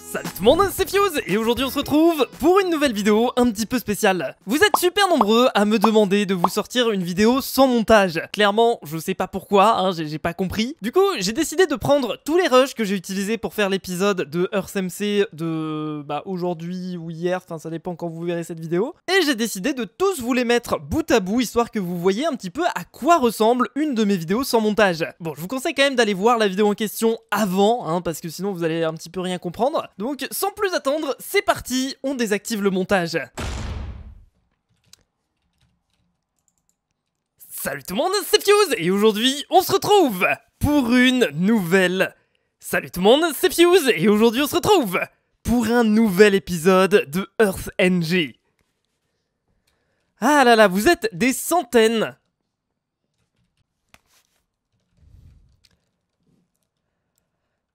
Salut tout le monde, c'est Fuse et aujourd'hui on se retrouve pour une nouvelle vidéo un petit peu spéciale. Vous êtes super nombreux à me demander de vous sortir une vidéo sans montage. Clairement, je sais pas pourquoi, j'ai pas compris. Du coup, j'ai décidé de prendre tous les rushs que j'ai utilisés pour faire l'épisode de EarthMC de aujourd'hui ou hier, enfin ça dépend quand vous verrez cette vidéo. Et j'ai décidé de tous vous les mettre bout à bout, histoire que vous voyez un petit peu à quoi ressemble une de mes vidéos sans montage. Bon, je vous conseille quand même d'aller voir la vidéo en question avant, parce que sinon vous allez un petit peu rien comprendre. Donc sans plus attendre, c'est parti, on désactive le montage. Salut tout le monde, c'est Fuse et aujourd'hui on se retrouve pour une nouvelle... Salut tout le monde, c'est Fuse et aujourd'hui on se retrouve pour un nouvel épisode de EarthNG. Ah là là, vous êtes des centaines.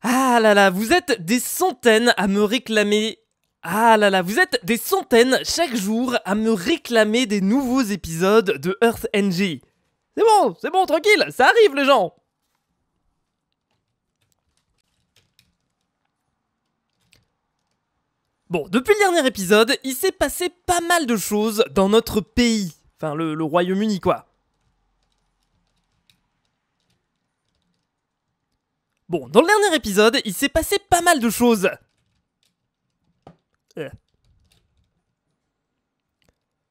Ah là là, vous êtes des centaines à me réclamer... Ah là là, vous êtes des centaines chaque jour à me réclamer des nouveaux épisodes de EarthNG. C'est bon, tranquille, ça arrive les gens. Bon, depuis le dernier épisode, il s'est passé pas mal de choses dans notre pays. Enfin, le Royaume-Uni, quoi. Bon, dans le dernier épisode, il s'est passé pas mal de choses.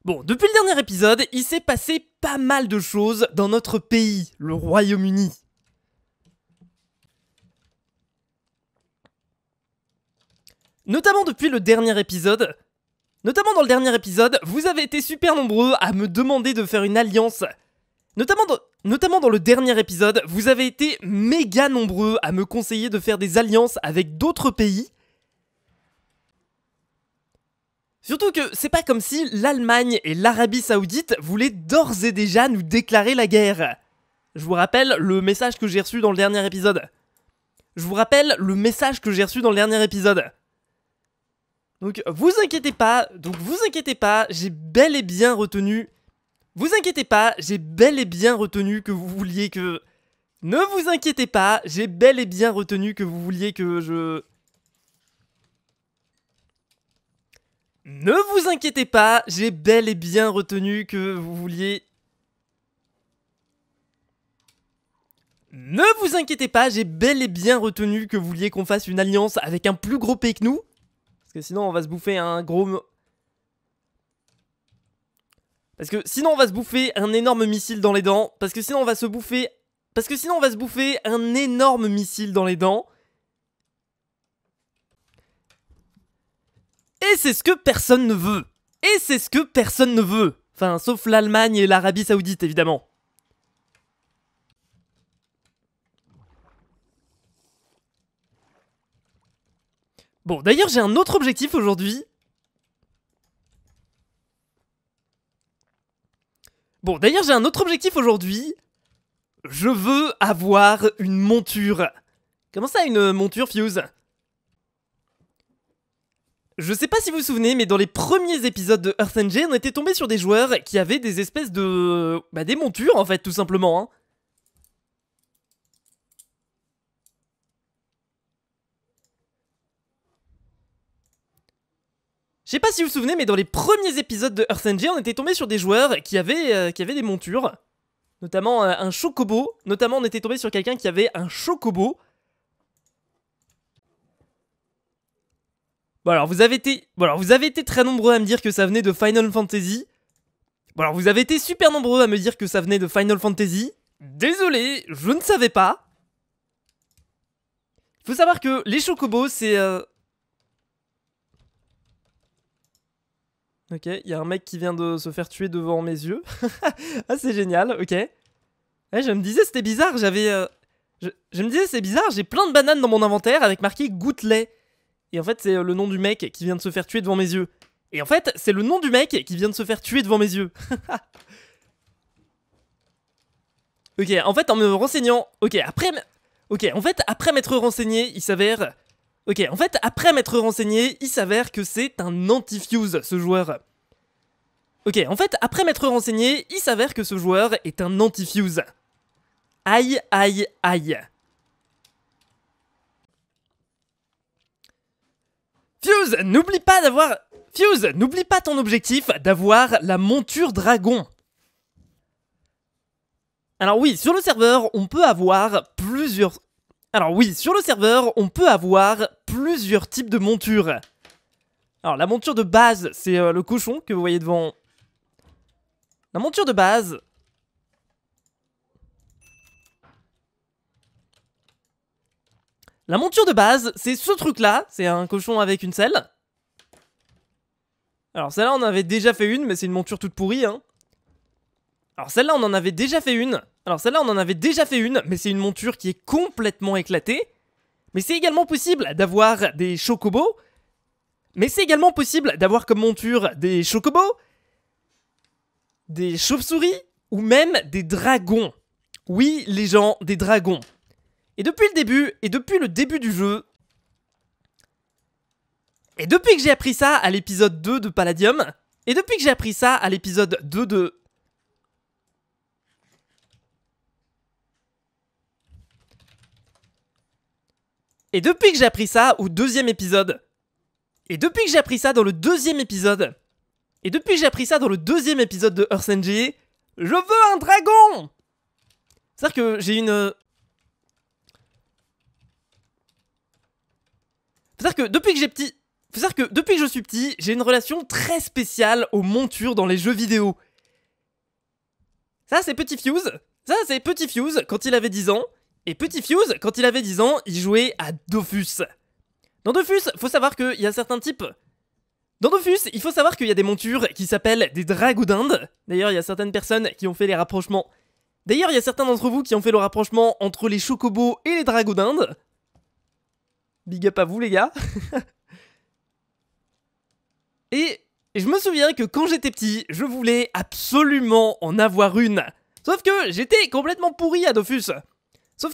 Bon, depuis le dernier épisode, il s'est passé pas mal de choses dans notre pays, le Royaume-Uni. Notamment depuis le dernier épisode. Notamment dans le dernier épisode, vous avez été super nombreux à me demander de faire une alliance. Notamment dans le dernier épisode, vous avez été méga nombreux à me conseiller de faire des alliances avec d'autres pays. Surtout que c'est pas comme si l'Allemagne et l'Arabie Saoudite voulaient d'ores et déjà nous déclarer la guerre. Je vous rappelle le message que j'ai reçu dans le dernier épisode. Donc vous inquiétez pas, j'ai bel et bien retenu... Vous inquiétez pas, j'ai bel et bien retenu que vous vouliez que... Ne vous inquiétez pas, j'ai bel et bien retenu que vous vouliez que je... Ne vous inquiétez pas, j'ai bel et bien retenu que vous vouliez... Ne vous inquiétez pas, j'ai bel et bien retenu que vous vouliez qu'on fasse une alliance avec un plus gros pays que nous. Parce que sinon on va se bouffer un gros... Parce que sinon on va se bouffer un énorme missile dans les dents. Parce que sinon on va se bouffer un énorme missile dans les dents. Et c'est ce que personne ne veut. Enfin, sauf l'Allemagne et l'Arabie Saoudite, évidemment. Bon, d'ailleurs, j'ai un autre objectif aujourd'hui. Je veux avoir une monture. Comment ça, une monture, Fuse ? Je sais pas si vous vous souvenez, mais dans les premiers épisodes de EarthNG, on était tombé sur des joueurs qui avaient des espèces de... des montures, en fait, tout simplement, Je sais pas si vous vous souvenez, mais dans les premiers épisodes de EarthNG, on était tombé sur des joueurs qui avaient des montures. Notamment un chocobo. Notamment, on était tombé sur quelqu'un qui avait un chocobo. Bon alors, vous avez été très nombreux à me dire que ça venait de Final Fantasy. Bon alors, vous avez été super nombreux à me dire que ça venait de Final Fantasy. Désolé, je ne savais pas. Il faut savoir que les chocobos, c'est... Ok, il y a un mec qui vient de se faire tuer devant mes yeux. Ah, c'est génial, ok. Ouais, je me disais, c'était bizarre, je me disais, c'est bizarre, j'ai plein de bananes dans mon inventaire avec marqué goûte-lait. Et en fait, c'est le nom du mec qui vient de se faire tuer devant mes yeux. Et en fait, c'est le nom du mec qui vient de se faire tuer devant mes yeux. Ok, en fait, en me renseignant... après m'être renseigné, il s'avère... que c'est un anti-Fuse, ce joueur. Ce joueur est un anti-Fuse. Aïe, aïe, aïe. Fuse, n'oublie pas d'avoir... Fuse, n'oublie pas ton objectif d'avoir la monture dragon. Alors oui, sur le serveur, on peut avoir plusieurs... Alors oui, sur le serveur, on peut avoir plusieurs types de montures. Alors la monture de base, c'est le cochon que vous voyez devant. La monture de base... La monture de base, c'est ce truc-là. C'est un cochon avec une selle. Alors celle-là, on en avait déjà fait une, mais c'est une monture toute pourrie, hein. Alors celle-là, on en avait déjà fait une. Mais c'est une monture qui est complètement éclatée. Mais c'est également possible d'avoir des chocobos. Mais c'est également possible d'avoir comme monture des chocobos, des chauves-souris ou même des dragons. Oui, les gens, des dragons. Et depuis le début du jeu, et depuis que j'ai appris ça à l'épisode 2 de Palladium, et depuis que j'ai appris ça à l'épisode 2 de... Et depuis que j'ai appris ça au deuxième épisode, et depuis que j'ai appris ça dans le deuxième épisode, et depuis que j'ai appris ça dans le deuxième épisode de Earth NG, je veux un dragon! C'est-à-dire que j'ai une... C'est-à-dire que depuis que je suis petit, j'ai une relation très spéciale aux montures dans les jeux vidéo. Ça, c'est Petit Fuse. Ça, c'est Petit Fuse quand il avait 10 ans. Et Petit Fuse, quand il avait 10 ans, il jouait à Dofus. Dans Dofus, faut savoir qu'il y a certains types... Dans Dofus, il faut savoir qu'il y a des montures qui s'appellent des dragodindes. D'ailleurs, il y a certaines personnes qui ont fait les rapprochements. D'ailleurs, il y a certains d'entre vous qui ont fait le rapprochement entre les chocobos et les dragodindes. Big up à vous, les gars. Et je me souviens que quand j'étais petit, je voulais absolument en avoir une. Sauf que j'étais complètement pourri à Dofus. Ce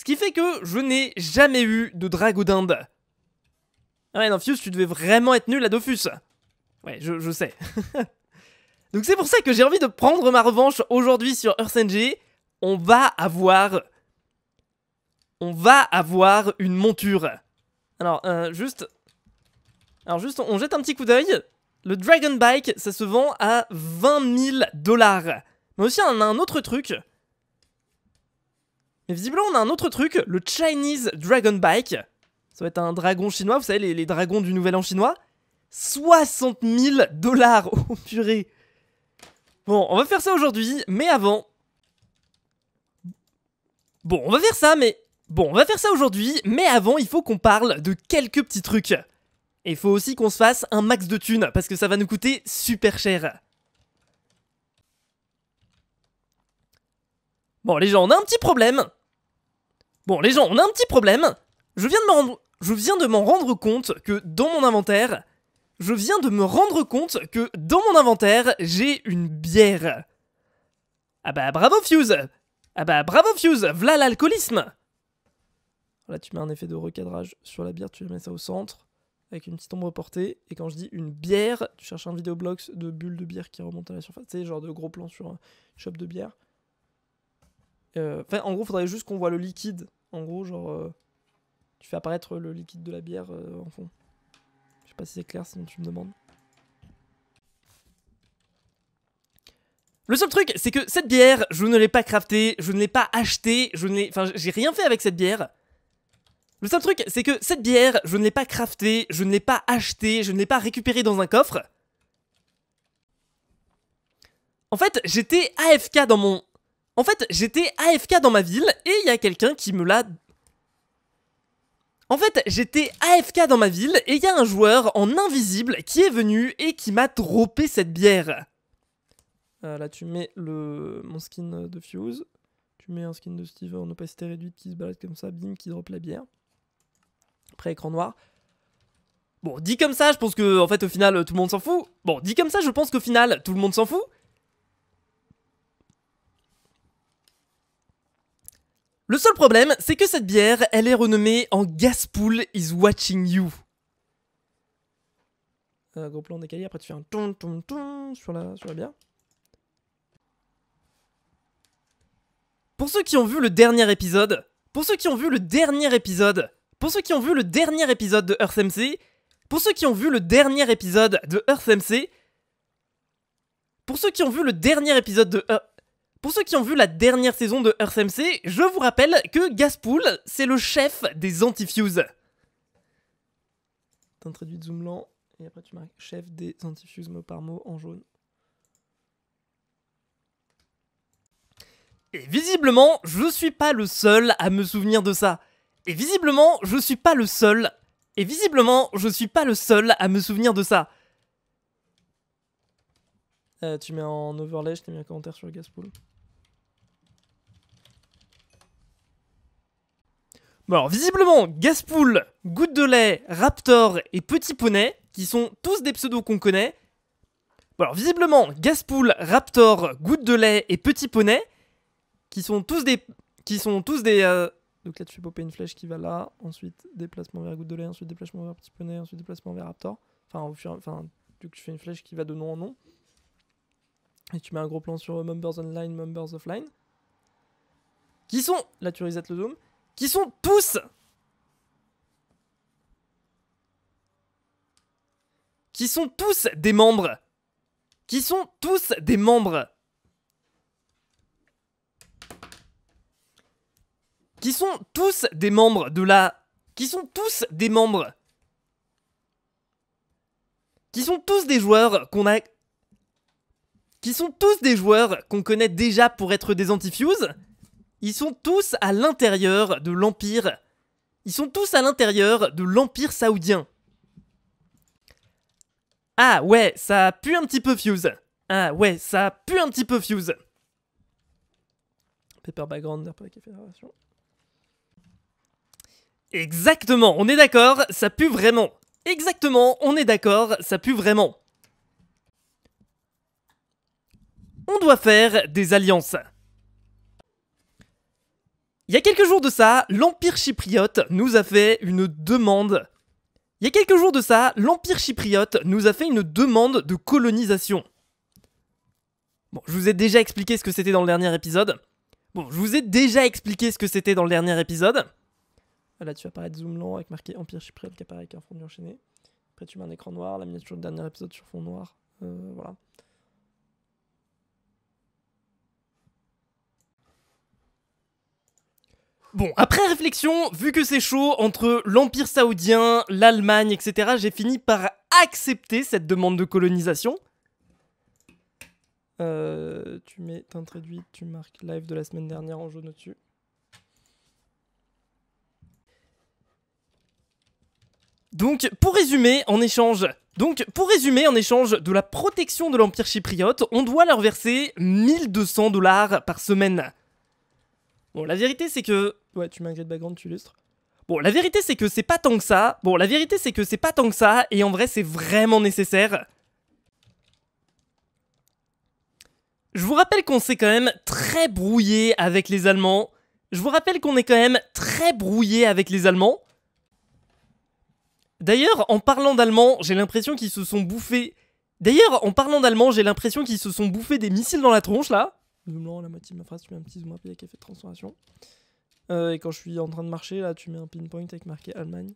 qui fait que je n'ai jamais eu de dragodinde. Ah ouais, non, Fuse, tu devais vraiment être nul à Dofus. Ouais, je sais. Donc c'est pour ça que j'ai envie de prendre ma revanche aujourd'hui sur Earth NG. On va avoir une monture. Alors, juste, on jette un petit coup d'œil. Le Dragon Bike, ça se vend à 20 000 $. Mais aussi, on a un autre truc. Mais visiblement, on a un autre truc, le Chinese Dragon Bike. Ça va être un dragon chinois, vous savez, les dragons du Nouvel An chinois. 60 000 $. Oh purée. Bon, on va faire ça aujourd'hui, mais avant... Bon, on va faire ça aujourd'hui, mais avant, il faut qu'on parle de quelques petits trucs. Et il faut aussi qu'on se fasse un max de thunes, parce que ça va nous coûter super cher. Bon, les gens, on a un petit problème. Je viens de m'en rendre compte que dans mon inventaire... j'ai une bière. Ah bah bravo Fuse, v'là l'alcoolisme. Là tu mets un effet de recadrage sur la bière, tu mets ça au centre, avec une petite ombre portée, et quand je dis une bière, tu cherches un vidéoblox de bulles de bière qui remontent à la surface, tu sais, genre de gros plans sur un shop de bière. Enfin, en gros, faudrait juste qu'on voit le liquide, en gros, genre, tu fais apparaître le liquide de la bière en fond. Je sais pas si c'est clair, sinon tu me demandes. Le seul truc, c'est que cette bière, je ne l'ai pas craftée, je ne l'ai pas achetée, enfin, j'ai rien fait avec cette bière. Le seul truc, c'est que cette bière, je ne l'ai pas craftée, je ne l'ai pas achetée, je ne l'ai pas récupérée dans un coffre. En fait, j'étais AFK dans mon... j'étais AFK dans ma ville, et il y a quelqu'un qui me l'a... j'étais AFK dans ma ville, et il y a un joueur en invisible qui est venu et qui m'a droppé cette bière. Là, tu mets mon skin de Fuse. Tu mets un skin de Steve en opacité réduite qui se balade comme ça, bim, qui drop la bière. Après, écran noir. Bon, dit comme ça, je pense que, en fait, au final, tout le monde s'en fout. Le seul problème, c'est que cette bière, elle est renommée en Gaspool is watching you. Gros plan décalé, après tu fais un ton ton ton sur la bière. Pour ceux qui ont vu le dernier épisode, Pour ceux qui ont vu le dernier épisode de EarthMC, pour ceux qui ont vu le dernier épisode de EarthMC, pour ceux qui ont vu le dernier épisode de pour ceux qui ont vu la dernière saison de EarthMC, je vous rappelle que Gaspool, c'est le chef des Antifuse. T'introduis zoom lent, et après tu marques chef des Antifuse mot par mot en jaune. Et visiblement, je suis pas le seul à me souvenir de ça. Et visiblement, je suis pas le seul. Et visiblement, je suis pas le seul à me souvenir de ça. Tu mets en overlay, je t'ai mis un commentaire sur le Gaspool. Bon alors, visiblement, Gaspool, Goutte de lait, Raptor et Petit Poney, qui sont tous des pseudos qu'on connaît. Bon alors, visiblement, Gaspool, Raptor, Goutte de lait et Petit Poney, qui sont tous des... Donc là, tu fais popper une flèche qui va là, ensuite déplacement vers Goutte de lait, ensuite déplacement vers Petit Poney, ensuite déplacement vers Raptor. Du coup, tu fais une flèche qui va de nom en nom. Et tu mets un gros plan sur Members Online, Members Offline. Qui sont... Là, tu resets le zoom. Qui sont tous des membres. Qui sont tous des membres. Qui sont tous des membres de la... Qui sont tous des membres. Qui sont tous des joueurs qu'on a... Qui sont tous des joueurs qu'on connaît déjà pour être des Antifuse. Ils sont tous à l'intérieur de l'Empire. Ils sont tous à l'intérieur de l'Empire saoudien. Ah ouais, ça pue un petit peu Fuse. Ah ouais, ça pue un petit peu Fuse. Paper background, d'après la fédération. Exactement, on est d'accord, ça pue vraiment. Exactement, on est d'accord, ça pue vraiment. On doit faire des alliances. Il y a quelques jours de ça, l'Empire chypriote nous a fait une demande. Il y a quelques jours de ça, l'Empire chypriote nous a fait une demande de colonisation. Bon, je vous ai déjà expliqué ce que c'était dans le dernier épisode. Là, tu vas apparaître zoom lent avec marqué Empire chypriote qui apparaît avec un fondu enchaîné. Après, tu mets un écran noir, la miniature du dernier épisode sur fond noir. Voilà. Bon, après réflexion, vu que c'est chaud entre l'Empire saoudien, l'Allemagne, etc., j'ai fini par accepter cette demande de colonisation. Tu mets t'introduis, tu marques live de la semaine dernière en jaune au-dessus. Donc, pour résumer, en échange de la protection de l'Empire chypriote, on doit leur verser 1200 $ par semaine. Bon, la vérité, c'est que... Ouais, tu mets un grid background, tu illustres. Bon, la vérité, c'est que c'est pas tant que ça. Et en vrai, c'est vraiment nécessaire. Je vous rappelle qu'on s'est quand même très brouillé avec les Allemands. D'ailleurs, en parlant d'allemand, j'ai l'impression qu'ils se sont bouffés... des missiles dans la tronche, là. Zoom lent, la moitié de ma phrase, tu mets un petit zoom rapide avec effet de transformation. Et quand je suis en train de marcher, là, tu mets un pinpoint avec marqué Allemagne.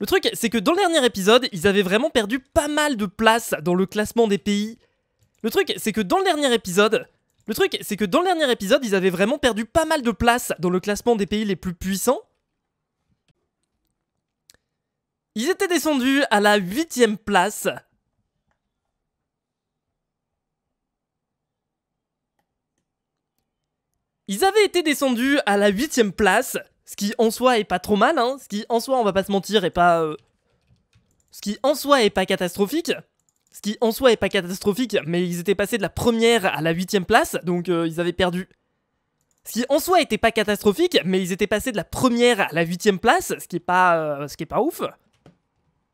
Le truc, c'est que dans le dernier épisode, ils avaient vraiment perdu pas mal de place dans le classement des pays. Le truc, c'est que dans le dernier épisode, ils avaient vraiment perdu pas mal de place dans le classement des pays les plus puissants. Ils étaient descendus à la 8e place. Ils avaient été descendus à la 8e place, ce qui en soi est pas trop mal, hein. Ce qui en soi, on va pas se mentir, est pas... Ce qui en soi est pas catastrophique. Mais ils étaient passés de la première à la 8e place, donc ils avaient perdu. Ce qui en soi était pas catastrophique, mais ils étaient passés de la première à la 8e place, ce qui est pas ouf.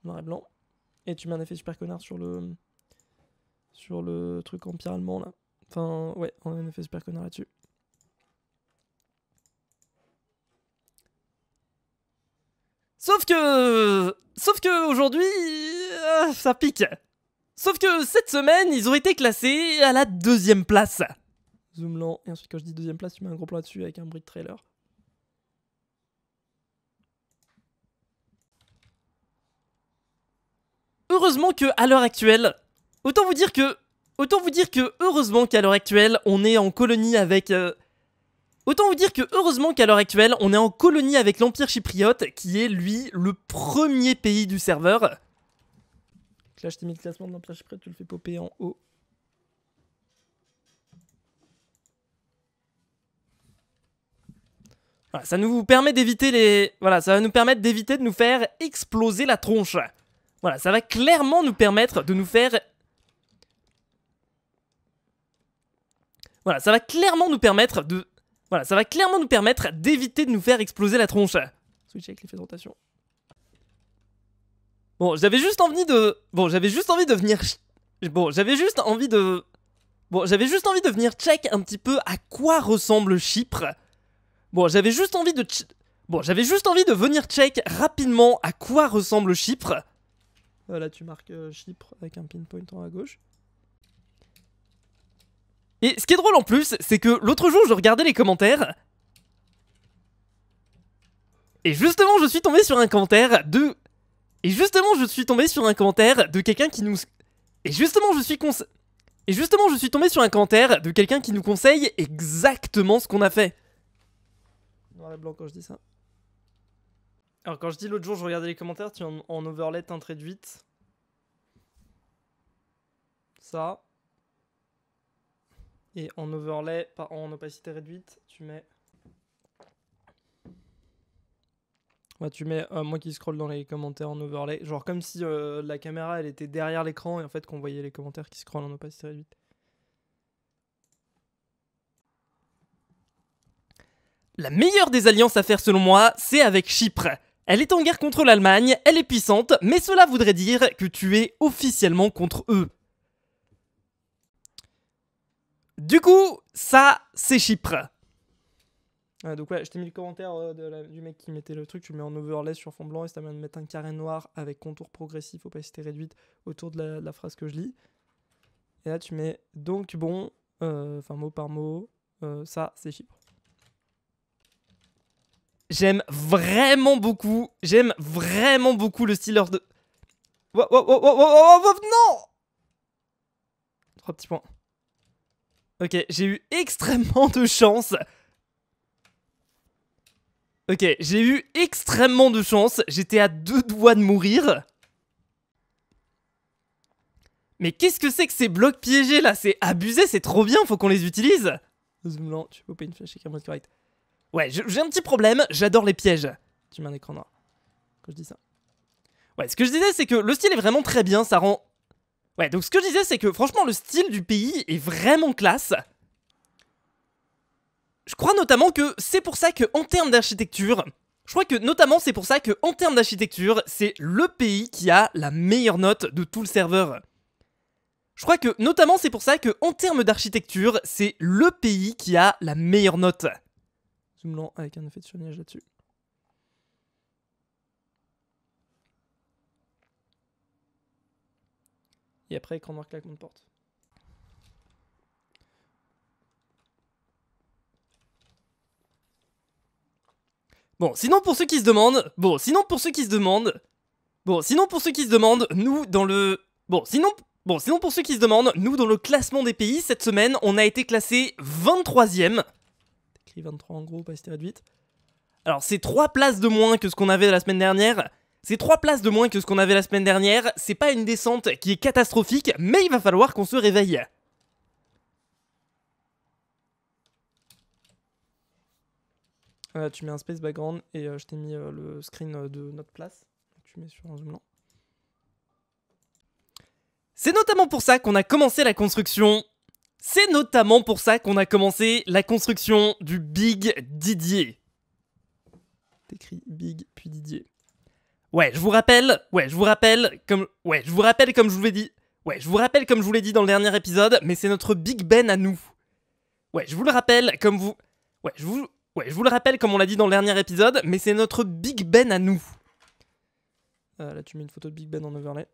Noir et blanc. Et tu mets un effet super connard sur le truc empire allemand là. Enfin, ouais, on a un effet super connard là-dessus. Sauf que aujourd'hui, ça pique. Sauf que cette semaine, ils ont été classés à la 2e place. Zoom lent. Et ensuite, quand je dis deuxième place, tu mets un gros plan là-dessus avec un brick trailer. Heureusement que à l'heure actuelle, autant vous dire que heureusement qu'à l'heure actuelle, on est en colonie avec autant vous dire que heureusement qu'à l'heure actuelle, on est en colonie avec l'Empire chypriote, qui est lui le premier pays du serveur. Là, je t'ai mis le classement de l'Empire chypriote, tu le fais popper en haut. Voilà, ça nous permet d'éviter les... Voilà, ça va nous permettre d'éviter de nous faire exploser la tronche. Voilà, ça va clairement nous permettre de nous faire... Voilà, ça va clairement nous permettre de... Voilà, ça va clairement nous permettre d'éviter de nous faire exploser la tronche. Switch avec l'effet de rotation. Bon, j'avais juste envie de... Bon, j'avais juste envie de venir... Bon, j'avais juste envie de... Bon, j'avais juste envie de venir check un petit peu à quoi ressemble Chypre. Bon, j'avais juste envie de... Bon, j'avais juste envie de venir check rapidement à quoi ressemble Chypre. Là, tu marques Chypre avec un pinpoint en haut à gauche. Et ce qui est drôle en plus, c'est que l'autre jour, je regardais les commentaires. Et justement, je suis tombé sur un commentaire de... Et justement, je suis tombé sur un commentaire de quelqu'un qui nous... Et justement, je suis tombé sur un commentaire de quelqu'un qui nous conseille exactement ce qu'on a fait. Noir et blanc quand je dis ça. Alors quand je dis l'autre jour, je regardais les commentaires, tu en overlay teinte réduite. Ça. Et en overlay, en opacité réduite, tu mets... Ouais, tu mets moi qui scroll dans les commentaires en overlay. Genre comme si la caméra elle était derrière l'écran et en fait qu'on voyait les commentaires qui scrollent en opacité réduite. La meilleure des alliances à faire selon moi, c'est avec Chypre. Elle est en guerre contre l'Allemagne, elle est puissante, mais cela voudrait dire que tu es officiellement contre eux. Du coup, ça, c'est Chypre. Donc ouais, je t'ai mis le commentaire du mec qui mettait le truc, tu le mets en overlay sur fond blanc et ça t'amène à mettre un carré noir avec contour progressif, opacité réduite autour de la phrase que je lis. Et là tu mets donc bon, enfin mot par mot, ça c'est Chypre. J'aime vraiment beaucoup le style de... Non! 3 petits points. Ok, j'ai eu extrêmement de chance. Ok, j'ai eu extrêmement de chance. J'étais à 2 doigts de mourir. Mais qu'est-ce que c'est que ces blocs piégés là? C'est abusé, c'est trop bien, faut qu'on les utilise. Zoom lent, tu peux pas une flèche écrire mode correct. Ouais, j'ai un petit problème, j'adore les pièges. Tu mets un écran noir quand je dis ça. Ouais, ce que je disais, c'est que le style est vraiment très bien, ça rend... Ouais, donc ce que je disais, c'est que franchement, le style du pays est vraiment classe. Je crois notamment que c'est pour ça que, en termes d'architecture, c'est le pays qui a la meilleure note de tout le serveur. Je crois que, notamment, c'est pour ça que, en termes d'architecture, c'est le pays qui a la meilleure note. Zoom lent avec un effet de surlignage là-dessus. Et après, écran noir claquement de porte. Bon, sinon pour ceux qui se demandent, nous dans le... Bon, sinon pour ceux qui se demandent, nous dans le classement des pays, cette semaine, on a été classé 23ème. Écrit 23 en gros, pas c'était réduite. Alors c'est 3 places de moins que ce qu'on avait la semaine dernière. C'est pas une descente qui est catastrophique, mais il va falloir qu'on se réveille. Tu mets un space background et je t'ai mis le screen de notre place. Tu mets sur un zoom lent. C'est notamment pour ça qu'on a commencé la construction. Du Big Didier. T'écris Big puis Didier. Je vous rappelle comme je vous l'ai dit dans le dernier épisode, mais c'est notre Big Ben à nous. Je vous le rappelle comme on l'a dit dans le dernier épisode, mais c'est notre Big Ben à nous. Là, tu mets une photo de Big Ben en overlay.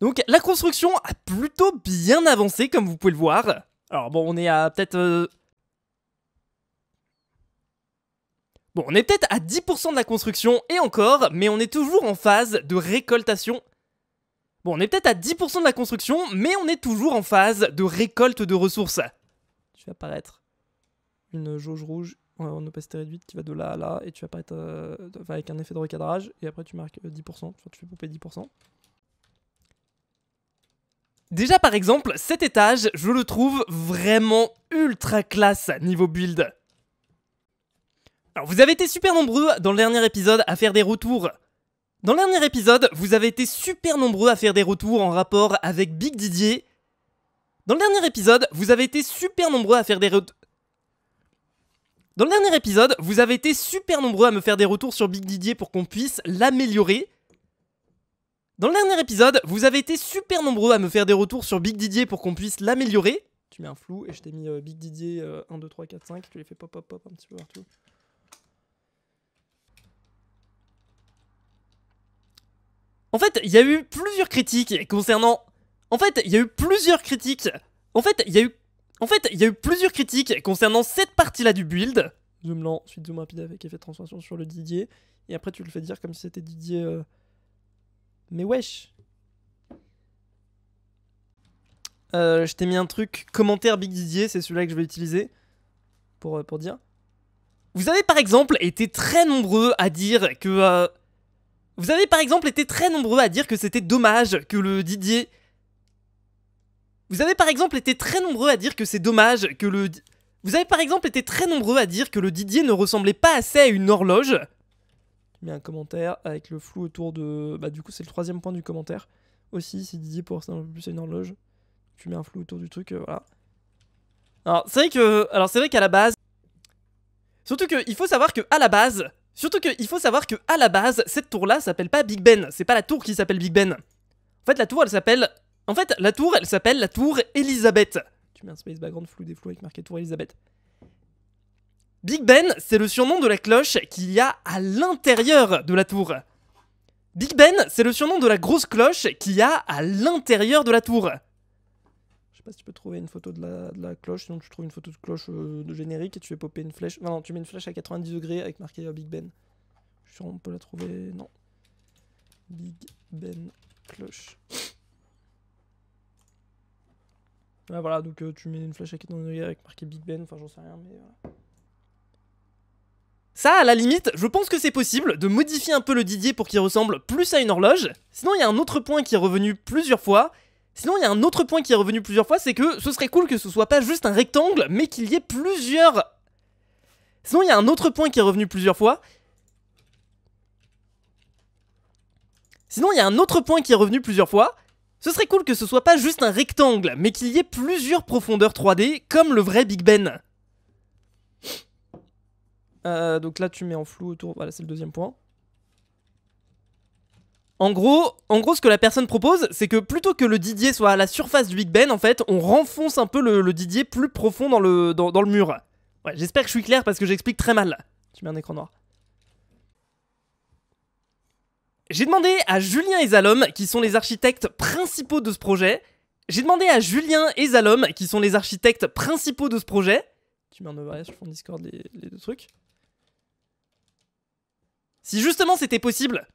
Donc la construction a plutôt bien avancé comme vous pouvez le voir. Alors bon, on est à peut-être... Bon, on est peut-être à 10% de la construction et encore, mais on est toujours en phase de récoltation. Bon, on est peut-être à 10% de la construction, mais on est toujours en phase de récolte de ressources. Tu vas apparaître une jauge rouge en opacité réduite qui va de là à là, et tu vas apparaître avec un effet de recadrage, et après tu marques 10%, enfin, tu fais popper 10%. Déjà par exemple, cet étage, je le trouve vraiment ultra classe niveau build. Alors vous avez été super nombreux dans le dernier épisode à faire des retours. Dans le dernier épisode, vous avez été super nombreux à faire des retours en rapport avec Big Didier. Dans le dernier épisode, vous avez été super nombreux à faire des retours... Dans le dernier épisode, vous avez été super nombreux à me faire des retours sur Big Didier pour qu'on puisse l'améliorer. Dans le dernier épisode, vous avez été super nombreux à me faire des retours sur Big Didier pour qu'on puisse l'améliorer. Tu mets un flou et je t'ai mis Big Didier 1, 2, 3, 4, 5. Tu les fais pop, pop, pop un petit peu partout. En fait, il y a eu plusieurs critiques concernant... En fait, il y a eu plusieurs critiques concernant cette partie-là du build. Zoom lent, suite zoom rapide avec effet de transformation sur le Didier. Et après, tu le fais dire comme si c'était Didier... Mais wesh. Je t'ai mis un truc, commentaire Big Didier, c'est celui-là que je vais utiliser pour dire. Vous avez par exemple été très nombreux à dire que... Vous avez par exemple été très nombreux à dire que c'était dommage que le Didier... Vous avez par exemple été très nombreux à dire que c'est dommage que le... Vous avez par exemple été très nombreux à dire que le Didier ne ressemblait pas assez à une horloge. Je mets un commentaire avec le flou autour de... Bah du coup c'est le troisième point du commentaire. Aussi, si Didier pour ressembler un peu plus à une horloge. Tu mets un flou autour du truc, voilà. Alors c'est vrai que... Alors c'est vrai qu'à la base... Surtout qu'il faut savoir que à la base... cette tour-là s'appelle pas Big Ben. C'est pas la tour qui s'appelle Big Ben. En fait, la tour, elle s'appelle... En fait, la tour, elle s'appelle la tour Elisabeth. Tu mets un space background flou des flous avec marqué tour Elisabeth. Big Ben, c'est le surnom de la cloche qu'il y a à l'intérieur de la tour. Big Ben, c'est le surnom de la grosse cloche qu'il y a à l'intérieur de la tour. Je sais pas si tu peux trouver une photo de la cloche, sinon tu trouves une photo de cloche de générique et tu fais popper une flèche. Non, tu mets une flèche à 90 degrés avec marqué Big Ben. Je suis sûr on peut la trouver. Non. Big Ben cloche. Ah, voilà, donc tu mets une flèche à 90 degrés avec marqué Big Ben, enfin j'en sais rien, mais voilà. Ça, à la limite, je pense que c'est possible de modifier un peu le Didier pour qu'il ressemble plus à une horloge. Sinon, il y a un autre point qui est revenu plusieurs fois. c'est que ce serait cool que ce soit pas juste un rectangle, mais qu'il y ait plusieurs... Sinon, il y a un autre point qui est revenu plusieurs fois. Ce serait cool que ce soit pas juste un rectangle, mais qu'il y ait plusieurs profondeurs 3D, comme le vrai Big Ben. Donc là, tu mets en flou autour... Voilà, c'est le deuxième point. En gros, ce que la personne propose, c'est que plutôt que le Didier soit à la surface du Big Ben, en fait, on renfonce un peu le Didier plus profond dans le mur. Ouais, j'espère que je suis clair parce que j'explique très mal. Tu mets un écran noir. J'ai demandé à Julien et Zalom, qui sont les architectes principaux de ce projet. Tu mets en overlay sur ton Discord les deux trucs. Si justement c'était possible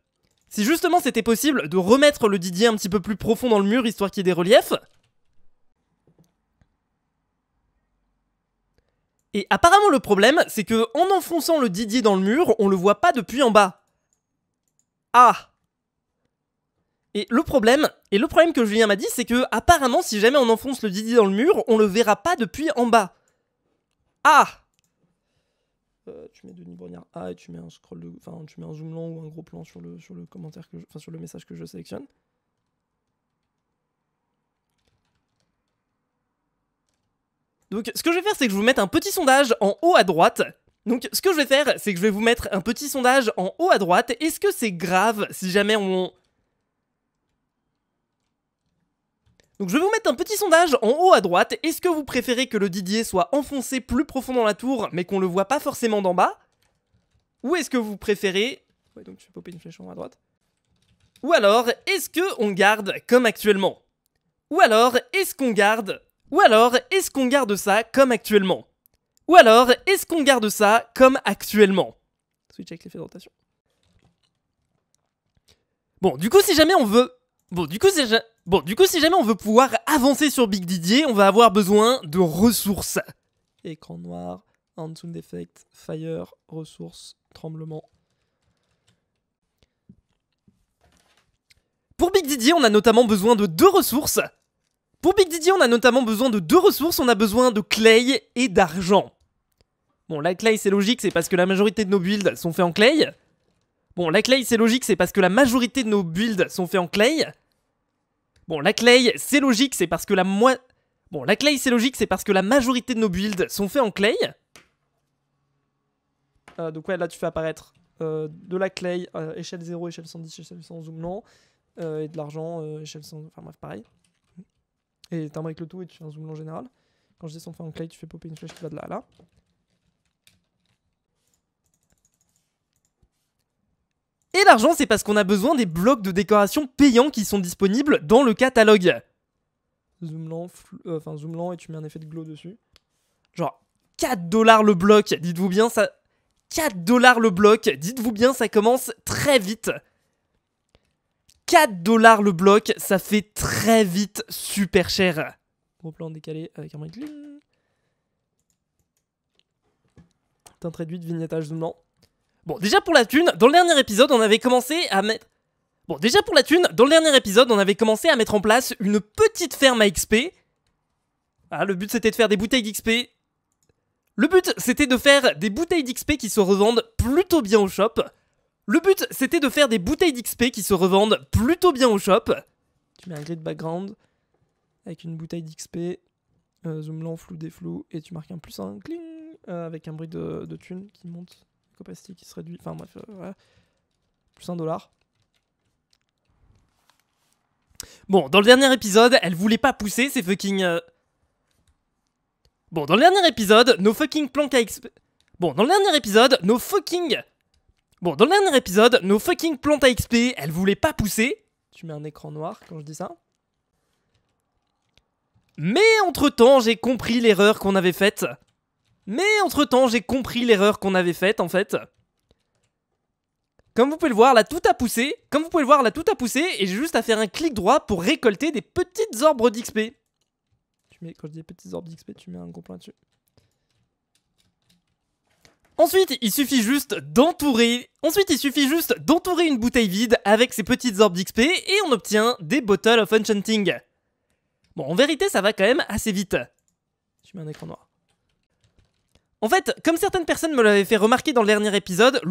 de remettre le Didier un petit peu plus profond dans le mur, histoire qu'il y ait des reliefs. Et apparemment le problème, c'est que en enfonçant le Didier dans le mur, on le voit pas depuis en bas. Ah. Et le problème que Julien m'a dit, c'est que apparemment, si jamais on enfonce le Didier dans le mur, on le verra pas depuis en bas. Ah. Tu mets Denis Brognard A et tu mets un scroll de... Enfin, tu mets un zoom lent ou un gros plan sur le commentaire que sur le message que je sélectionne. Donc, ce que je vais faire, c'est que je vais vous mettre un petit sondage en haut à droite. Est-ce que c'est grave si jamais on... Donc je vais vous mettre un petit sondage en haut à droite. Est-ce que vous préférez que le Didier soit enfoncé plus profond dans la tour, mais qu'on le voit pas forcément d'en bas? Ou est-ce que vous préférez... Ouais, donc je vais popper une flèche en haut à droite. Ou alors, est-ce qu'on garde comme actuellement? Ou alors, est-ce qu'on garde... Ou alors, est-ce qu'on garde ça comme actuellement? Ou alors, est-ce qu'on garde ça comme actuellement? Switch avec l'effet de rotation. Bon, du coup, si jamais on veut... Bon, du coup, si jamais on veut pouvoir avancer sur Big Didier, on va avoir besoin de ressources. Écran noir, hand sound effect, fire, ressources, tremblement. Pour Big Didier, on a notamment besoin de 2 ressources. Pour Big Didier, on a notamment besoin de 2 ressources. On a besoin de clay et d'argent. Bon, la clay, c'est logique, c'est parce que la majorité de nos builds sont faits en clay. Bon, la clay, c'est logique, c'est parce que la majorité de nos builds sont faits en clay. Bon, la clay, c'est logique, c'est parce que Bon, la clay, c'est logique, c'est parce que la majorité de nos builds sont faits en clay. Donc ouais, là, tu fais apparaître de la clay, échelle 0, échelle 110, échelle 100, zoom lent. Et de l'argent, échelle 100, enfin bref, pareil. Et t'imbriques avec le tout et tu fais un zoom lent général. Quand je descends fait en clay, tu fais popper une flèche qui va de là à là. Et l'argent, c'est parce qu'on a besoin des blocs de décoration payants qui sont disponibles dans le catalogue. Zoom lent, zoom lent et tu mets un effet de glow dessus. Genre 4$ le bloc, dites-vous bien ça... 4$ le bloc, dites-vous bien ça commence très vite. 4$ le bloc, ça fait très vite super cher. Gros plan décalé avec un break. Teinte réduite, vignettage zoom lent. Bon, déjà pour la thune, dans le dernier épisode, on avait commencé à mettre... Bon, déjà pour la thune, dans le dernier épisode, on avait commencé à mettre en place une petite ferme à XP. Ah, le but c'était de faire des bouteilles d'XP. Le but c'était de faire des bouteilles d'XP qui se revendent plutôt bien au shop. Le but c'était de faire des bouteilles d'XP qui se revendent plutôt bien au shop. Tu mets un grid background avec une bouteille d'XP, zoom lent, flou, déflou, et tu marques un plus un cling avec un bruit de thune qui monte. Capacité qui se réduit, enfin bref, ouais. Plus $1. Bon, dans le dernier épisode, elle voulait pas pousser ces fucking... Bon, dans le dernier épisode, nos fucking planques à XP... Bon, dans le dernier épisode, nos fucking... Bon, dans le dernier épisode, nos fucking plantes à XP, elles voulaient pas pousser. Tu mets un écran noir quand je dis ça. Mais entre-temps, j'ai compris l'erreur qu'on avait faite. En fait. Comme vous pouvez le voir, là, tout a poussé. Et j'ai juste à faire un clic droit pour récolter des petites orbes d'XP. Quand je dis petites orbes d'XP, tu mets un gros point dessus. Ensuite, il suffit juste d'entourer une bouteille vide avec ces petites orbes d'XP et on obtient des Bottles of Enchanting. Bon, en vérité, ça va quand même assez vite. Tu mets un écran noir. En fait, comme certaines personnes me l'avaient fait remarquer dans le dernier épisode,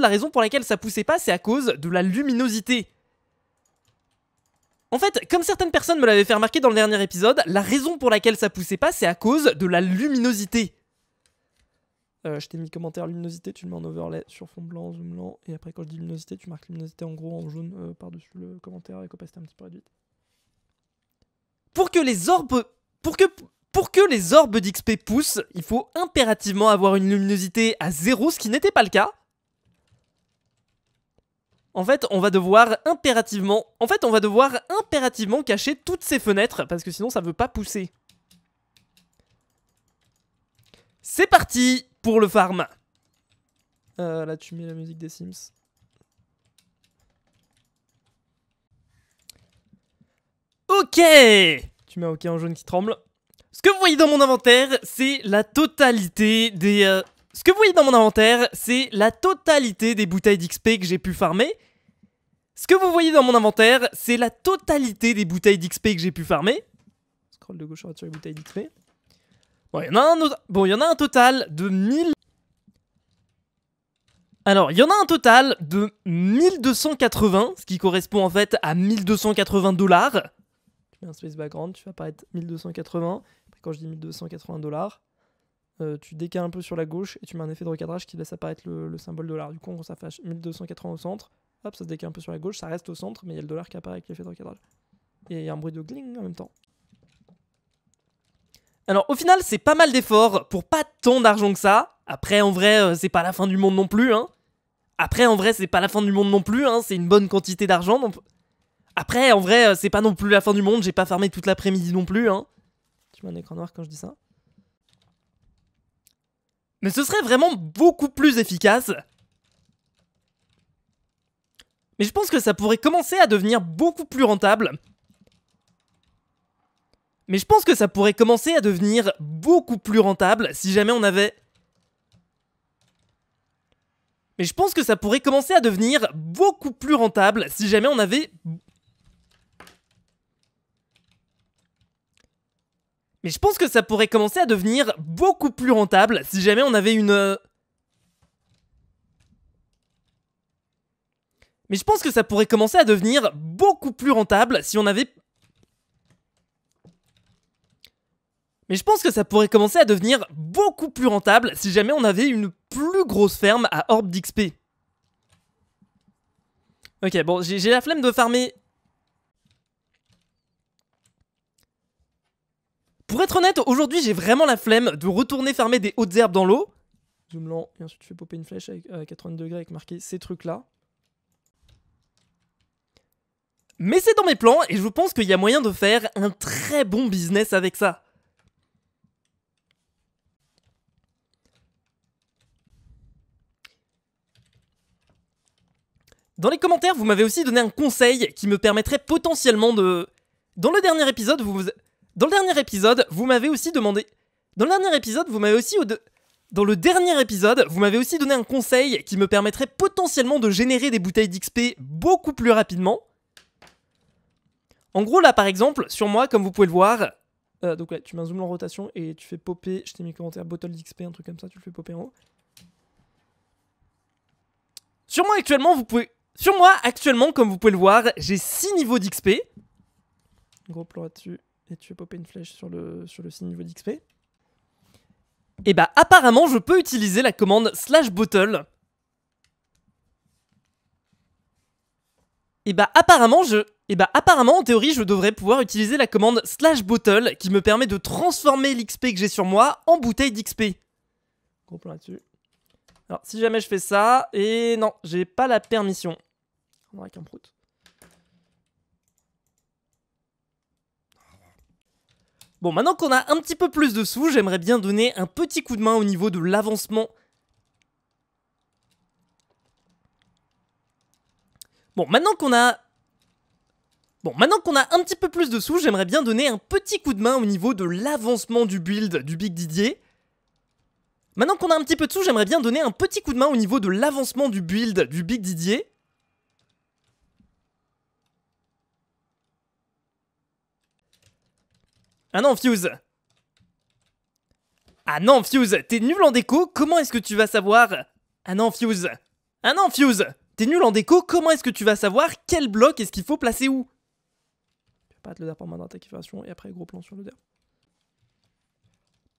la raison pour laquelle ça poussait pas, c'est à cause de la luminosité. En fait, comme certaines personnes me l'avaient fait remarquer dans le dernier épisode, la raison pour laquelle ça poussait pas, c'est à cause de la luminosité. Je t'ai mis commentaire luminosité, tu le mets en overlay sur fond blanc, zoom lent, et après quand je dis luminosité, tu marques luminosité en gros en jaune par-dessus le commentaire avec opacité un petit peu réduite. Pour que les orbes d'XP poussent, il faut impérativement avoir une luminosité à 0, ce qui n'était pas le cas. En fait, on va devoir impérativement cacher toutes ces fenêtres, parce que sinon ça veut pas pousser. C'est parti pour le farm. Là, tu mets la musique des Sims. Ok. Tu mets un OK en jaune qui tremble. Ce que vous voyez dans mon inventaire, c'est la totalité des... bouteilles d'XP que j'ai pu farmer. Scroll de gauche sur les bouteilles d'XP. Bon, il y en a un total de 1000... Alors, il y en a un total de 1280, ce qui correspond en fait à 1280$. Tu mets un space background, tu fais apparaître 1280. Après, quand je dis 1280$, tu décales un peu sur la gauche et tu mets un effet de recadrage qui laisse apparaître le symbole dollar. Du coup, ça fait 1280 au centre. Hop, ça se décale un peu sur la gauche, ça reste au centre, mais il y a le dollar qui apparaît avec l'effet de recadrage. Et il y a un bruit de gling en même temps. Alors, au final, c'est pas mal d'efforts pour pas tant d'argent que ça. Après, en vrai, c'est pas la fin du monde non plus, hein. Après, en vrai, c'est pas la fin du monde non plus, hein, c'est une bonne quantité d'argent. Donc... Après, en vrai, c'est pas non plus la fin du monde, j'ai pas farmé toute l'après-midi non plus, hein. Tu mets un écran noir quand je dis ça. Mais ce serait vraiment beaucoup plus efficace. Mais je pense que ça pourrait commencer à devenir beaucoup plus rentable. Mais je pense que ça pourrait commencer à devenir beaucoup plus rentable si jamais on avait... Mais je pense que ça pourrait commencer à devenir beaucoup plus rentable si jamais on avait... Mais je pense que ça pourrait commencer à devenir beaucoup plus rentable si jamais on avait une... Mais je pense que ça pourrait commencer à devenir beaucoup plus rentable si on avait... Mais je pense que ça pourrait commencer à devenir beaucoup plus rentable si jamais on avait une plus grosse ferme à orbe d'XP. Ok, bon, j'ai la flemme de farmer. Pour être honnête, aujourd'hui, j'ai vraiment la flemme de retourner farmer des hautes herbes dans l'eau. Zoom lent, et ensuite tu fais popper une flèche à 80 degrés avec marqué ces trucs-là. Mais c'est dans mes plans et je pense qu'il y a moyen de faire un très bon business avec ça. Dans les commentaires, vous m'avez aussi donné un conseil qui me permettrait potentiellement de... Dans le dernier épisode, vous m'avez aussi demandé... Dans le dernier épisode, vous m'avez aussi... Dans le dernier épisode, vous m'avez aussi donné un conseil qui me permettrait potentiellement de générer des bouteilles d'XP beaucoup plus rapidement. En gros, là, par exemple, sur moi, comme vous pouvez le voir... donc ouais, tu mets un zoom en rotation et tu fais popper... Je t'ai mis commentaire bottle d'XP, un truc comme ça, tu le fais popper en haut. Sur moi, actuellement, comme vous pouvez le voir, j'ai 6 niveaux d'XP. Gros plan là-dessus. Et tu fais popper une flèche sur le 6 niveaux d'XP. Et bah, apparemment, je peux utiliser la commande /bottle. Et bah, apparemment, en théorie, je devrais pouvoir utiliser la commande /bottle qui me permet de transformer l'XP que j'ai sur moi en bouteille d'XP. Gros plan là-dessus. Alors, si jamais je fais ça, et non, j'ai pas la permission. On va avec un prout. Bon, maintenant qu'on a un petit peu plus de sous, j'aimerais bien donner un petit coup de main au niveau de l'avancement. Bon, maintenant qu'on a un petit peu plus de sous, j'aimerais bien donner un petit coup de main au niveau de l'avancement du build du Big Didier. Maintenant qu'on a un petit peu de sous, j'aimerais bien donner un petit coup de main au niveau de l'avancement du build du Big Didier. Ah non, Fuse. Ah non, Fuse, t'es nul en déco, comment est-ce que tu vas savoir... Ah non, Fuse. Ah non, Fuse, t'es nul en déco, comment est-ce que tu vas savoir quel bloc est-ce qu'il faut placer où? Je vais pas te le dire pour moi dans ta configuration, et après gros plan sur le derrière.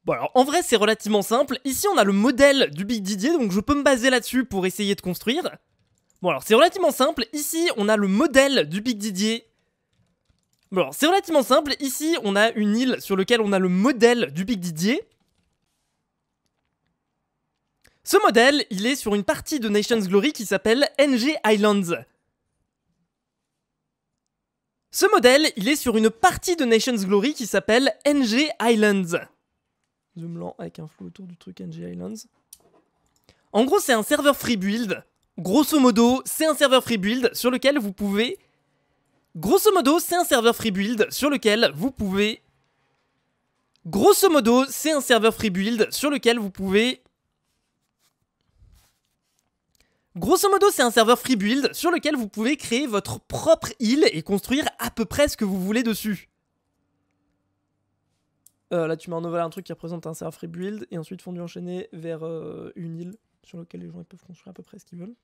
Bon alors en vrai c'est relativement simple, ici on a le modèle du Big Didier donc je peux me baser là-dessus pour essayer de construire. Bon alors c'est relativement simple, ici on a le modèle du Big Didier. Bon alors c'est relativement simple, ici on a une île sur laquelle on a le modèle du Big Didier. Ce modèle il est sur une partie de Nation's Glory qui s'appelle NG Islands. Ce modèle il est sur une partie de Nation's Glory qui s'appelle NG Islands. Zoom lent avec un flou autour du truc NG Islands. En gros, c'est un serveur free build. Grosso modo, c'est un serveur free build sur lequel vous pouvez... Grosso modo, c'est un serveur free build sur lequel vous pouvez... Grosso modo, c'est un serveur free build sur lequel vous pouvez... Grosso modo, c'est un serveur free build sur lequel vous pouvez créer votre propre île et construire à peu près ce que vous voulez dessus. Là, tu mets en overlay un truc qui représente un serveur free build et ensuite fondu enchaîné vers une île sur laquelle les gens peuvent construire à peu près ce qu'ils veulent.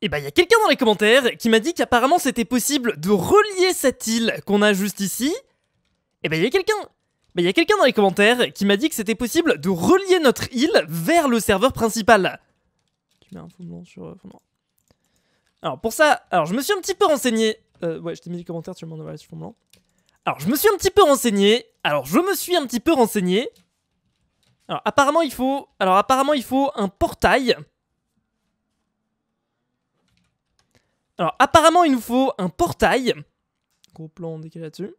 Et bah, il y a quelqu'un dans les commentaires qui m'a dit qu'apparemment c'était possible de relier cette île qu'on a juste ici. Et bah, il y a quelqu'un dans les commentaires qui m'a dit que c'était possible de relier notre île vers le serveur principal. Tu mets un fond blanc sur fond noir. Alors, pour ça, je me suis un petit peu renseigné. Ouais, je t'ai mis les commentaires, tu mets en overlay sur fond blanc. Alors, je me suis un petit peu renseigné. Alors apparemment il faut un portail. Alors apparemment il nous faut un portail. Gros plan décalé là-dessus.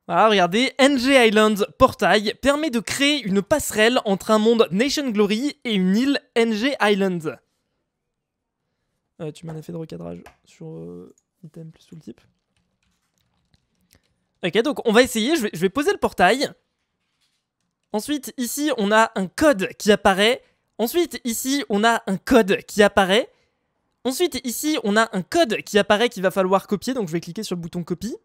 Voilà, regardez, NG Island portail permet de créer une passerelle entre un monde Nation Glory et une île NG Island. Tu mets un effet de recadrage sur item plus tooltip. Ok, donc on va essayer, je vais poser le portail. Ensuite, ici, on a un code qui apparaît. Ensuite, ici, on a un code qui apparaît. Ensuite, ici, on a un code qui apparaît qu'il va falloir copier. Donc, je vais cliquer sur le bouton copie.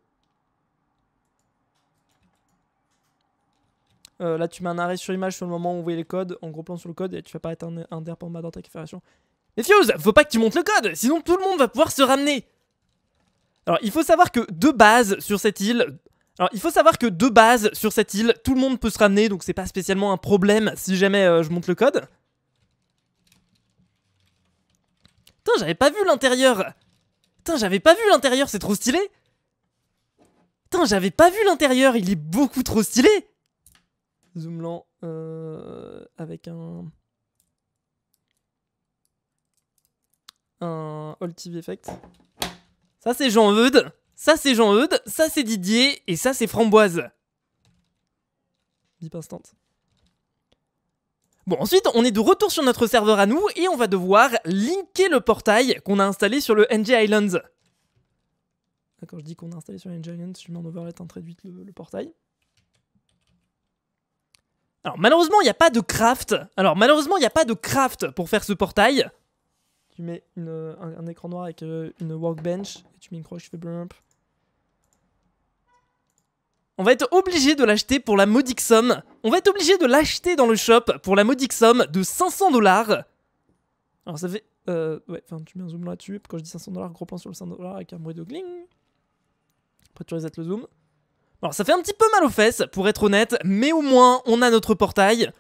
Là, tu mets un arrêt sur image sur le moment où on voit les codes, en gros plan sur le code, et tu vas pas être un derp en bas dans ta configuration. Mais Fuse, faut pas que tu montes le code, sinon tout le monde va pouvoir se ramener. Alors, il faut savoir que de base sur cette île, tout le monde peut se ramener, donc c'est pas spécialement un problème si jamais je monte le code. Putain, j'avais pas vu l'intérieur. C'est trop stylé. Putain, j'avais pas vu l'intérieur, il est beaucoup trop stylé. Zoom lent avec un All TV Effect. Ça c'est Jean-Eudes, ça c'est Didier et ça c'est Framboise. Bip instant. Bon, ensuite on est de retour sur notre serveur à nous et on va devoir linker le portail qu'on a installé sur le NG Islands. Quand je dis qu'on a installé sur le NG Islands, je mets en overlay introduite le portail. Alors malheureusement il n'y a pas de craft. Pour faire ce portail. Tu mets un écran noir avec une workbench et tu mets une croix qui fait bump. On va être obligé de l'acheter pour la modique somme. On va être obligé de l'acheter dans le shop pour la modique somme de 500 $. Alors ça fait... ouais, enfin tu mets un zoom là-dessus. Quand je dis 500 $, gros plan sur le 500 $ avec un bruit de gling. Après tu resets le zoom. Alors ça fait un petit peu mal aux fesses pour être honnête, mais au moins on a notre portail.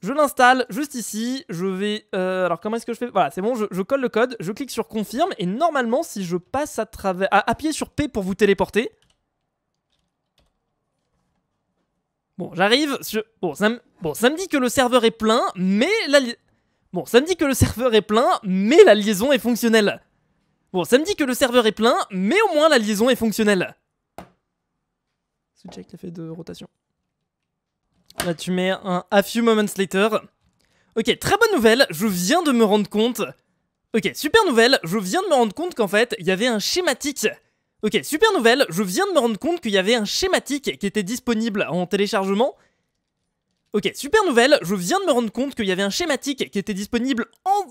Je l'installe juste ici, je vais... alors comment est-ce que je fais? Voilà, c'est bon, je colle le code, je clique sur confirme, et normalement si je passe à travers... appuyez sur P pour vous téléporter. Bon, j'arrive sur... Bon, ça me dit que le serveur est plein, mais la liaison est fonctionnelle. Bon, ça me dit que le serveur est plein, mais au moins la liaison est fonctionnelle. Switch avec l'effet de rotation. Là, tu mets un a few moments later. Ok, très bonne nouvelle, je viens de me rendre compte. Ok, super nouvelle, je viens de me rendre compte qu'en fait, il y avait un schématique. Ok, super nouvelle, je viens de me rendre compte qu'il y avait un schématique qui était disponible en téléchargement. Ok, super nouvelle, je viens de me rendre compte qu'il y avait un schématique qui était disponible en...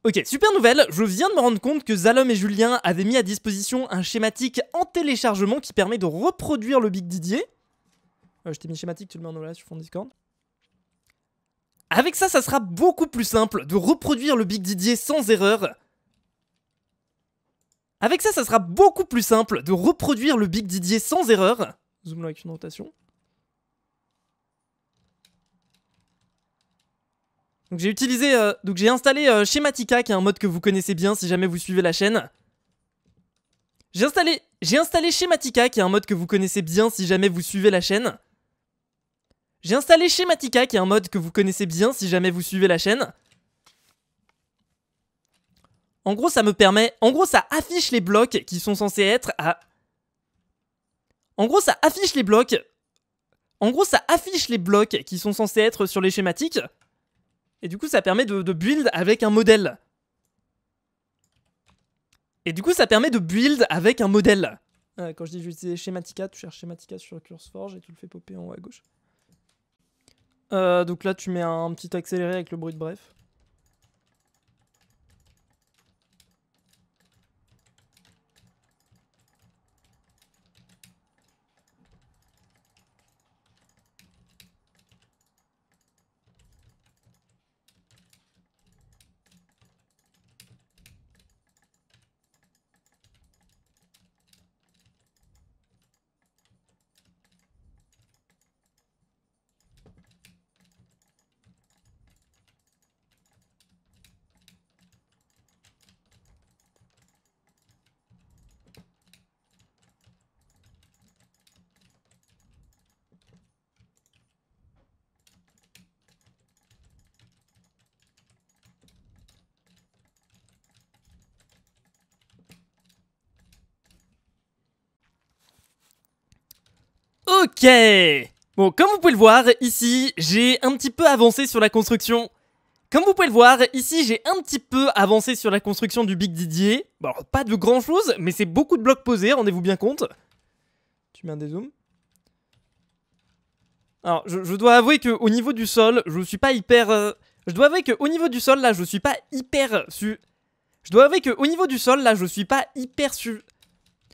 Ok, super nouvelle, je viens de me rendre compte que Zalom et Julien avaient mis à disposition un schématique en téléchargement qui permet de reproduire le Big Didier. Je t'ai mis schématique, tu le mets en overlay sur fond Discord. Avec ça, ça sera beaucoup plus simple de reproduire le Big Didier sans erreur. Avec ça, ça sera beaucoup plus simple de reproduire le Big Didier sans erreur. Zoom là avec une rotation. Donc j'ai utilisé, j'ai installé Schematica, qui est un mode que vous connaissez bien si jamais vous suivez la chaîne. J'ai installé Schematica, qui est un mode que vous connaissez bien si jamais vous suivez la chaîne. J'ai installé Schematica, qui est un mode que vous connaissez bien si jamais vous suivez la chaîne. En gros, ça me permet... En gros, ça affiche les blocs qui sont censés être à... En gros, ça affiche les blocs... En gros, ça affiche les blocs qui sont censés être sur les schématiques. Et du coup, ça permet de build avec un modèle. Quand je dis j'utilise Schematica, tu cherches Schematica sur CurseForge et tu le fais popper en haut à gauche. Donc là, tu mets un petit accéléré avec le bruit de bref. Ok. Bon, comme vous pouvez le voir, ici, j'ai un petit peu avancé sur la construction. Comme vous pouvez le voir, ici, j'ai un petit peu avancé sur la construction du Big Didier. Bon, alors, pas de grand chose, mais c'est beaucoup de blocs posés, rendez-vous bien compte. Tu mets un dézoom. Alors, je dois avouer qu'au niveau du sol, je suis pas hyper... Je dois avouer qu'au niveau du sol, là, je suis pas hyper... Je dois avouer qu'au niveau du sol, là, je suis pas hyper...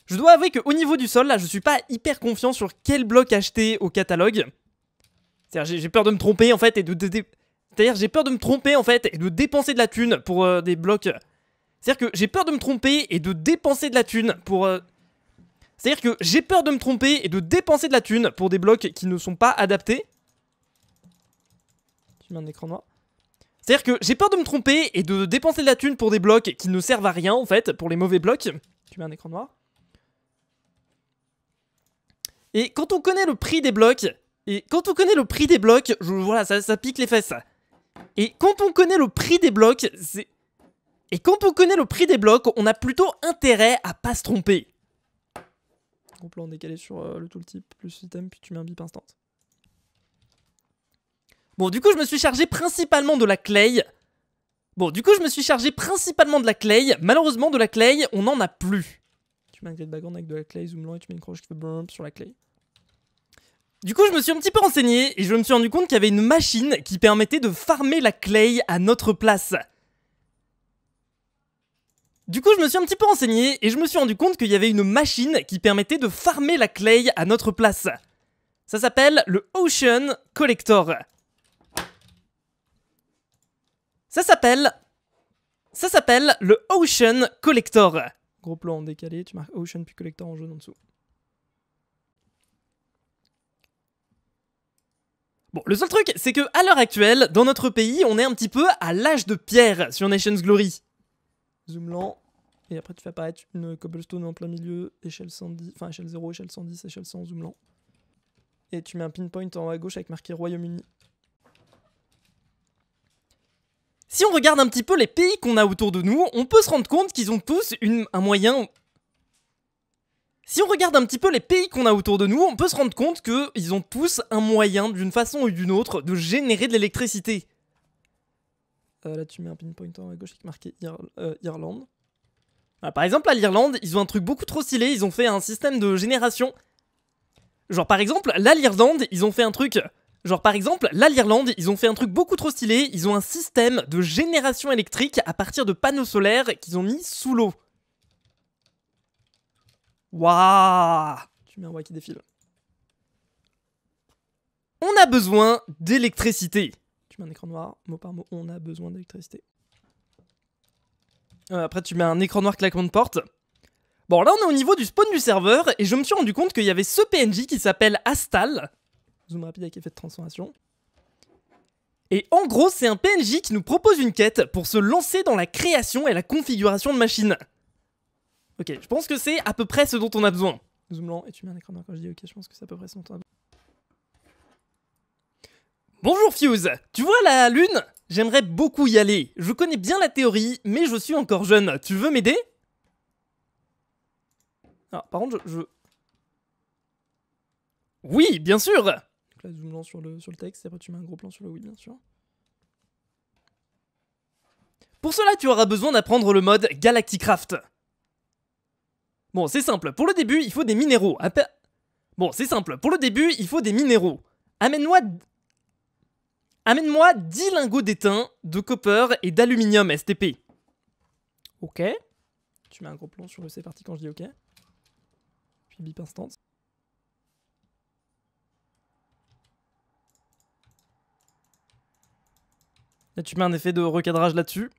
Je dois avouer qu'au niveau du sol, là, je suis pas hyper confiant sur quel bloc acheter au catalogue. C'est-à-dire, j'ai peur de me tromper, en fait, et C'est-à-dire, j'ai peur de me tromper, en fait, et de dépenser de la thune pour des blocs... C'est-à-dire que j'ai peur de me tromper et de dépenser de la thune pour... C'est-à-dire que j'ai peur de me tromper et de dépenser de la thune pour des blocs qui ne sont pas adaptés. Tu mets un écran noir. C'est-à-dire que j'ai peur de me tromper et de dépenser de la thune pour des blocs qui ne servent à rien, en fait, pour les mauvais blocs. Tu mets un écran noir. Et quand on connaît le prix des blocs... Voilà, ça pique les fesses. Et quand on connaît le prix des blocs, on a plutôt intérêt à pas se tromper. Groupe plan décalé sur le tooltip plus item, puis tu mets un bip instant. Bon, du coup, je me suis chargé principalement de la clay. Malheureusement, de la clay, on n'en a plus. Tu mets un grid background avec de la clay, zoom lent, et tu mets une croche qui fait bump sur la clay. Du coup, je me suis un petit peu renseigné, et je me suis rendu compte qu'il y avait une machine qui permettait de farmer la clay à notre place. Du coup, je me suis un petit peu renseigné et je me suis rendu compte qu'il y avait une machine qui permettait de farmer la clay à notre place. Ça s'appelle le Ocean Collector. Ça s'appelle le Ocean Collector. Gros plan en décalé, tu marques Ocean puis Collector en jaune en dessous. Bon, le seul truc, c'est que à l'heure actuelle, dans notre pays, on est un petit peu à l'âge de pierre sur Nation's Glory. Zoom lent, et après tu fais apparaître une cobblestone en plein milieu, échelle 110, enfin échelle 0, échelle 110, échelle 100, zoom lent. Et tu mets un pinpoint en haut à gauche avec marqué Royaume-Uni. Si on regarde un petit peu les pays qu'on a autour de nous, on peut se rendre compte qu'ils ont tous un moyen... Si on regarde un petit peu les pays qu'on a autour de nous, on peut se rendre compte qu'ils ont tous un moyen, d'une façon ou d'une autre, de générer de l'électricité. Là, tu mets un pinpoint en haut à gauche avec marqué Irlande. Voilà, par exemple, à l'Irlande, ils ont un truc beaucoup trop stylé. Ils ont fait un système de génération. Genre, par exemple, là, l'Irlande, ils ont fait un truc... beaucoup trop stylé. Ils ont un système de génération électrique à partir de panneaux solaires qu'ils ont mis sous l'eau. Waouh! Tu mets un qui défile. On a besoin d'électricité. Tu mets un écran noir, mot par mot, on a besoin d'électricité. Après, tu mets un écran noir claquement de porte. Bon, là, on est au niveau du spawn du serveur, et je me suis rendu compte qu'il y avait ce PNJ qui s'appelle Astal. Zoom rapide avec effet de transformation. Et en gros, c'est un PNJ qui nous propose une quête pour se lancer dans la création et la configuration de machines. Ok, je pense que c'est à peu près ce dont on a besoin. Zoom lent, et tu mets un écran noir quand je dis ok, je pense que c'est à peu près ce dont on a besoin. Bonjour Fuse, tu vois la lune? J'aimerais beaucoup y aller. Je connais bien la théorie, mais je suis encore jeune. Tu veux m'aider? Ah, par contre, Oui, bien sûr. Donc là, zoom lent sur le texte, et après tu mets un gros plan sur le oui, bien sûr. Pour cela, tu auras besoin d'apprendre le mode Galacticraft. Bon, c'est simple. Pour le début, il faut des minéraux. Amène-moi 10 lingots d'étain, de copper et d'aluminium STP. Ok. Tu mets un gros plan sur le c'est parti quand je dis ok. Puis bip instant. Là, tu mets un effet de recadrage là-dessus.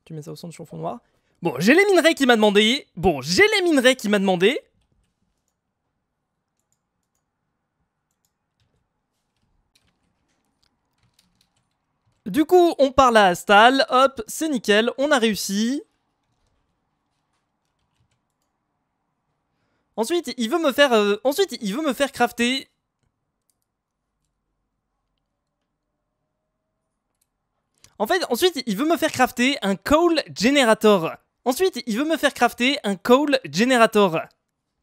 Tu mets ça au centre sur fond noir. Bon, j'ai les minerais qui m'a demandé. Du coup, on parle à Astal, hop, c'est nickel, on a réussi. Ensuite, il veut me faire crafter... Ensuite, il veut me faire crafter un coal generator.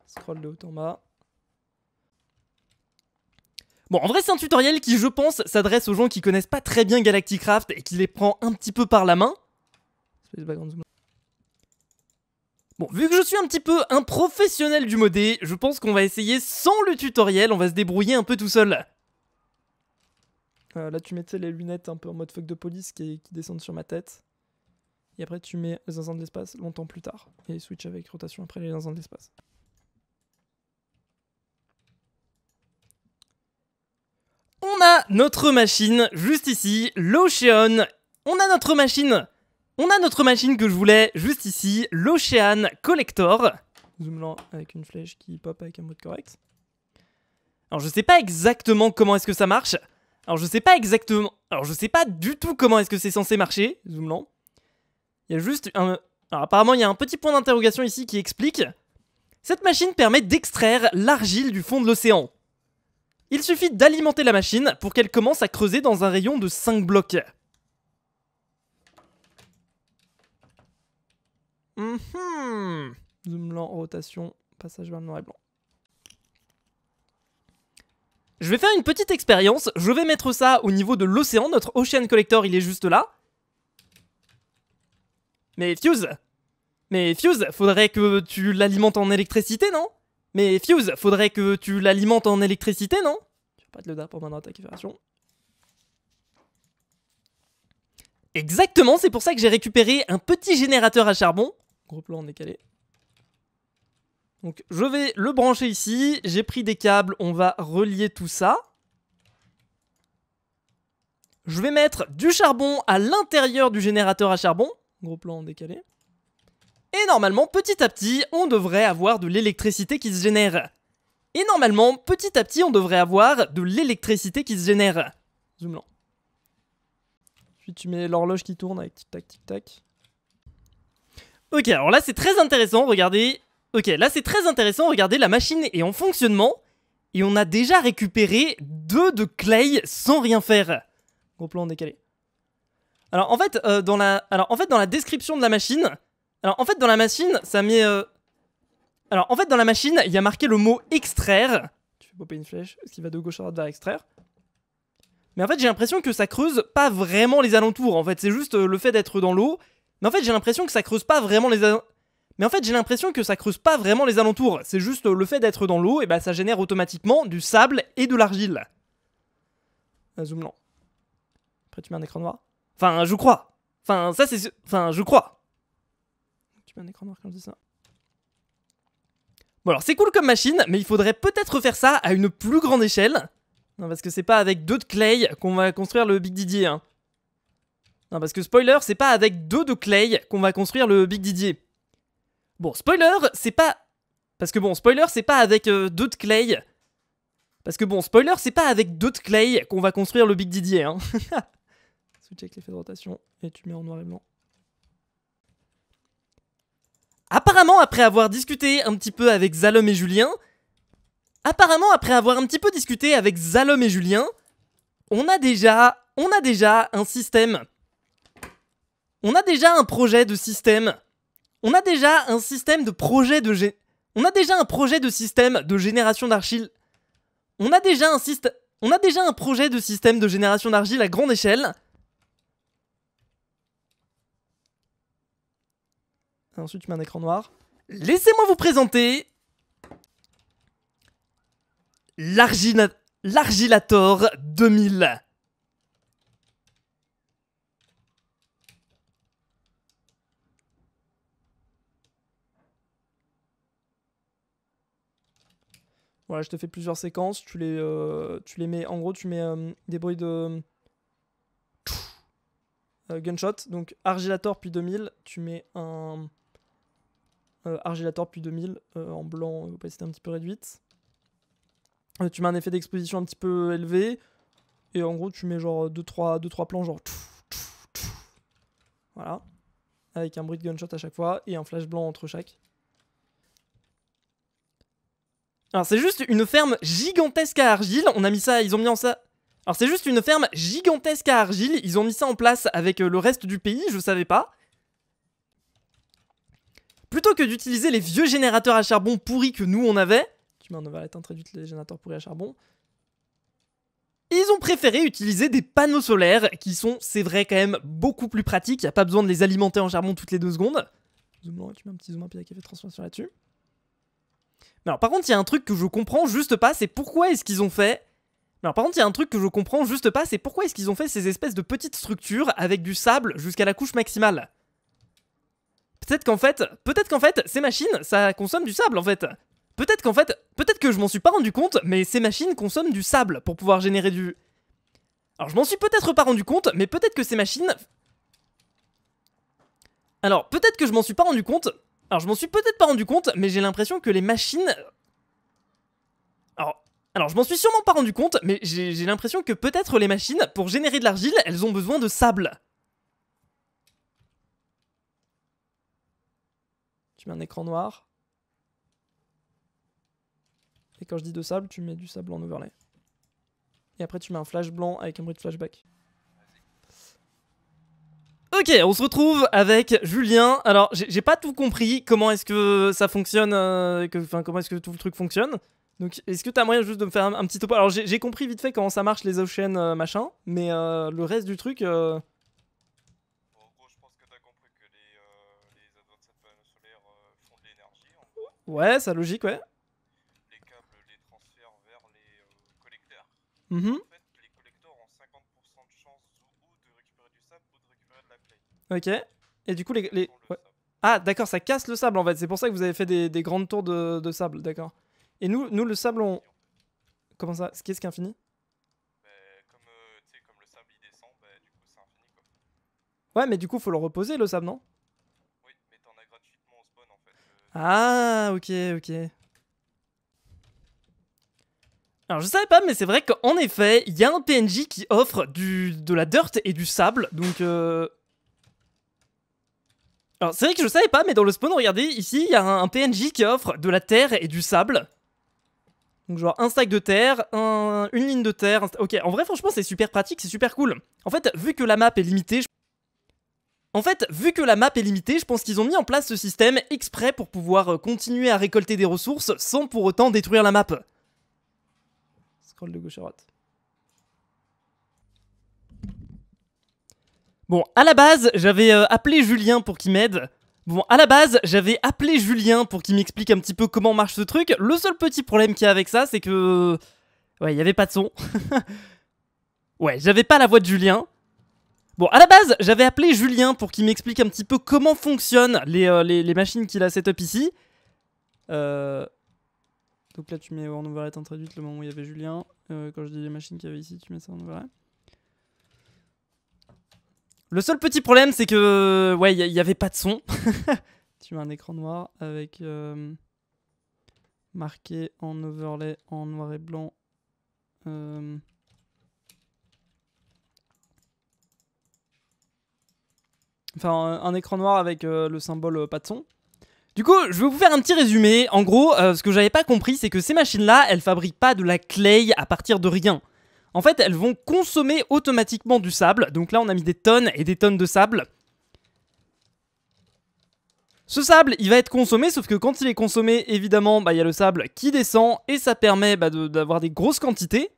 Scroll de haut en bas. Bon, en vrai, c'est un tutoriel qui, je pense, s'adresse aux gens qui connaissent pas très bien Galacticraft et qui les prend un petit peu par la main. Bon, vu que je suis un petit peu un professionnel du modé, je pense qu'on va essayer sans le tutoriel, on va se débrouiller un peu tout seul. Là, tu mettais les lunettes un peu en mode fuck de police qui descendent sur ma tête. Et après, tu mets les zinzins de l'espace longtemps plus tard. Et switch avec rotation après les zinzins de l'espace. On a notre machine juste ici, l'Ocean. On a notre machine que je voulais juste ici, l'Ocean Collector. Zoom lent avec une flèche qui pop avec un mode correct. Alors je sais pas exactement comment est-ce que ça marche. Alors je sais pas du tout comment est-ce que c'est censé marcher. Zoom lent. Il y a juste un... Alors apparemment il y a un petit point d'interrogation ici qui explique. Cette machine permet d'extraire l'argile du fond de l'océan. Il suffit d'alimenter la machine pour qu'elle commence à creuser dans un rayon de 5 blocs. Zoom lent, rotation, passage vers le noir et blanc. Je vais faire une petite expérience, je vais mettre ça au niveau de l'océan, notre Ocean Collector il est juste là. Mais Fuse, faudrait que tu l'alimentes en électricité, non? Mais Fuse, faudrait que tu l'alimentes en électricité, non? Tu vas pas te le dar pour mon attaque opération. Exactement, c'est pour ça que j'ai récupéré un petit générateur à charbon. Gros plan en décalé. Donc je vais le brancher ici. J'ai pris des câbles, on va relier tout ça. Je vais mettre du charbon à l'intérieur du générateur à charbon. Gros plan en décalé. Et normalement, petit à petit, on devrait avoir de l'électricité qui se génère. Et normalement, petit à petit, on devrait avoir de l'électricité qui se génère. Zoom lent. Puis tu mets l'horloge qui tourne avec tic-tac, tic-tac. Ok, alors là, c'est très intéressant, regardez. Ok, là, c'est très intéressant, regardez, la machine est en fonctionnement. Et on a déjà récupéré 2 de clay sans rien faire. Gros plan décalé. Alors, en fait, dans la description de la machine... Alors, en fait, dans la machine, ça met... Alors, en fait, dans la machine, il y a marqué le mot extraire. Tu fais popper une flèche, ce qui va de gauche à droite vers extraire. Mais en fait, j'ai l'impression que ça creuse pas vraiment les alentours. En fait, c'est juste le fait d'être dans l'eau. Mais en fait, j'ai l'impression que ça creuse pas vraiment les alentours. C'est juste le fait d'être dans l'eau, et bah ça génère automatiquement du sable et de l'argile. Zoom lent. Après, tu mets un écran noir. Enfin, je crois. Enfin, ça c'est... Enfin, je crois. Tu mets un écran noir quand je dis ça. Bon alors, c'est cool comme machine, mais il faudrait peut-être faire ça à une plus grande échelle. Non, parce que c'est pas avec 2 de clay qu'on va construire le Big Didier, hein. Non, parce que spoiler, c'est pas avec 2 de clay qu'on va construire le Big Didier. Bon, spoiler, c'est pas... Parce que bon, spoiler, c'est pas avec 2 de clay. Parce que bon, spoiler, c'est pas avec 2 de clay qu'on va construire le Big Didier, hein. Switch avec l'effet de rotation, et tu mets en noir et blanc. Apparemment, après avoir discuté un petit peu avec Zalom et Julien... on a déjà un système. On a déjà un projet de système. On a déjà un système de projet de On a déjà un projet de système de génération d'argile. On a déjà un projet de système de génération d'argile à grande échelle. Ensuite, tu mets un écran noir. Laissez-moi vous présenter l'Argilator 2000. Voilà, je te fais plusieurs séquences, tu les mets, en gros tu mets des bruits de gunshot, donc Argilator puis 2000, tu mets un Argilator puis 2000 en blanc, opacité un petit peu réduite. Tu mets un effet d'exposition un petit peu élevé, et en gros tu mets genre 2-3 plans genre voilà, avec un bruit de gunshot à chaque fois, et un flash blanc entre chaque. Alors c'est juste une ferme gigantesque à argile, on a mis ça, ils ont mis en ça... Alors c'est juste une ferme gigantesque à argile, ils ont mis ça en place avec le reste du pays, je savais pas. Plutôt que d'utiliser les vieux générateurs à charbon pourris que nous on avait... Tu mets en overlay teinte réduite les générateurs pourris à charbon. Et ils ont préféré utiliser des panneaux solaires qui sont, c'est vrai, quand même beaucoup plus pratiques. Il n'y a pas besoin de les alimenter en charbon toutes les 2 secondes. Zoom là, tu mets un petit zoom rapide avec effet de transformation là-dessus. Mais alors, par contre, il y a un truc que je comprends juste pas, c'est pourquoi est-ce qu'ils ont fait... Alors par contre, il y a un truc que je comprends juste pas, c'est pourquoi est-ce qu'ils ont fait ces espèces de petites structures avec du sable jusqu'à la couche maximale. Peut-être qu'en fait, ces machines, ça consomme du sable en fait. Peut-être que je m'en suis pas rendu compte, mais ces machines consomment du sable pour pouvoir générer du... Alors je m'en suis peut-être pas rendu compte, mais peut-être que ces machines... Alors peut-être que je m'en suis pas rendu compte, alors je m'en suis peut-être pas rendu compte, mais j'ai l'impression que les machines... Alors, je m'en suis sûrement pas rendu compte, mais j'ai l'impression que peut-être les machines, pour générer de l'argile, elles ont besoin de sable. Tu mets un écran noir. Et quand je dis de sable, tu mets du sable en overlay. Et après, tu mets un flash blanc avec un bruit de flashback. Ok, on se retrouve avec Julien. Alors, j'ai pas tout compris. Comment est-ce que ça fonctionne, comment est-ce que tout le truc fonctionne. Donc, est-ce que t'as moyen juste de me faire un petit topo? Alors, j'ai compris vite fait comment ça marche les oceans machin, mais le reste du truc... En gros, je pense que t'as compris que les advanced panneaux solaires font de l'énergie, en gros. Ouais, c'est logique, ouais. Les câbles les transfèrent vers les collecteurs. En fait, les collecteurs ont 50% de chance ou de récupérer du sable ou de récupérer de la clay. Ok. Et du coup, les... Ouais. Ah, d'accord, ça casse le sable en fait. C'est pour ça que vous avez fait des grandes tours de sable, d'accord. Et nous, le sable, on... Comment ça? Qu'est-ce qui est infini? Comme le sable il descend, du coup c'est infini quoi. Ouais, mais du coup, faut le reposer le sable, non? Oui, mais t'en as gratuitement au spawn en fait. Ah, ok. Alors, je savais pas, mais c'est vrai qu'en effet, il y a un PNJ qui offre de la dirt et du sable, donc... Alors, c'est vrai que je savais pas, mais dans le spawn, regardez, ici, il y a un PNJ qui offre de la terre et du sable. Donc genre un stack de terre, une ligne de terre... Ok, en vrai franchement c'est super pratique, c'est super cool. En fait, vu que la map est limitée... je pense qu'ils ont mis en place ce système exprès pour pouvoir continuer à récolter des ressources sans pour autant détruire la map. Scroll de gauche à droite. Bon, à la base, j'avais appelé Julien pour qu'il m'aide. Pour qu'il m'explique un petit peu comment marche ce truc. Le seul petit problème qu'il y a avec ça, c'est que... Ouais, il n'y avait pas de son. Ouais, j'avais pas la voix de Julien. Bon, à la base, j'avais appelé Julien pour qu'il m'explique un petit peu comment fonctionnent les machines qu'il a setup ici. Donc là, tu mets en overlay introduite le moment où il y avait Julien. Quand je dis les machines qu'il y avait ici, tu mets ça en overlay. Le seul petit problème, c'est que... Ouais, il n'y avait pas de son. Tu mets un écran noir avec... marqué en overlay en noir et blanc. Enfin, un écran noir avec le symbole pas de son. Du coup, je vais vous faire un petit résumé. En gros, ce que j'avais pas compris, c'est que ces machines-là, elles fabriquent pas de la clay à partir de rien. En fait, elles vont consommer automatiquement du sable. Donc là, on a mis des tonnes et des tonnes de sable. Ce sable, il va être consommé, sauf que quand il est consommé, évidemment, il y a le sable qui descend et ça permet d'avoir des grosses quantités.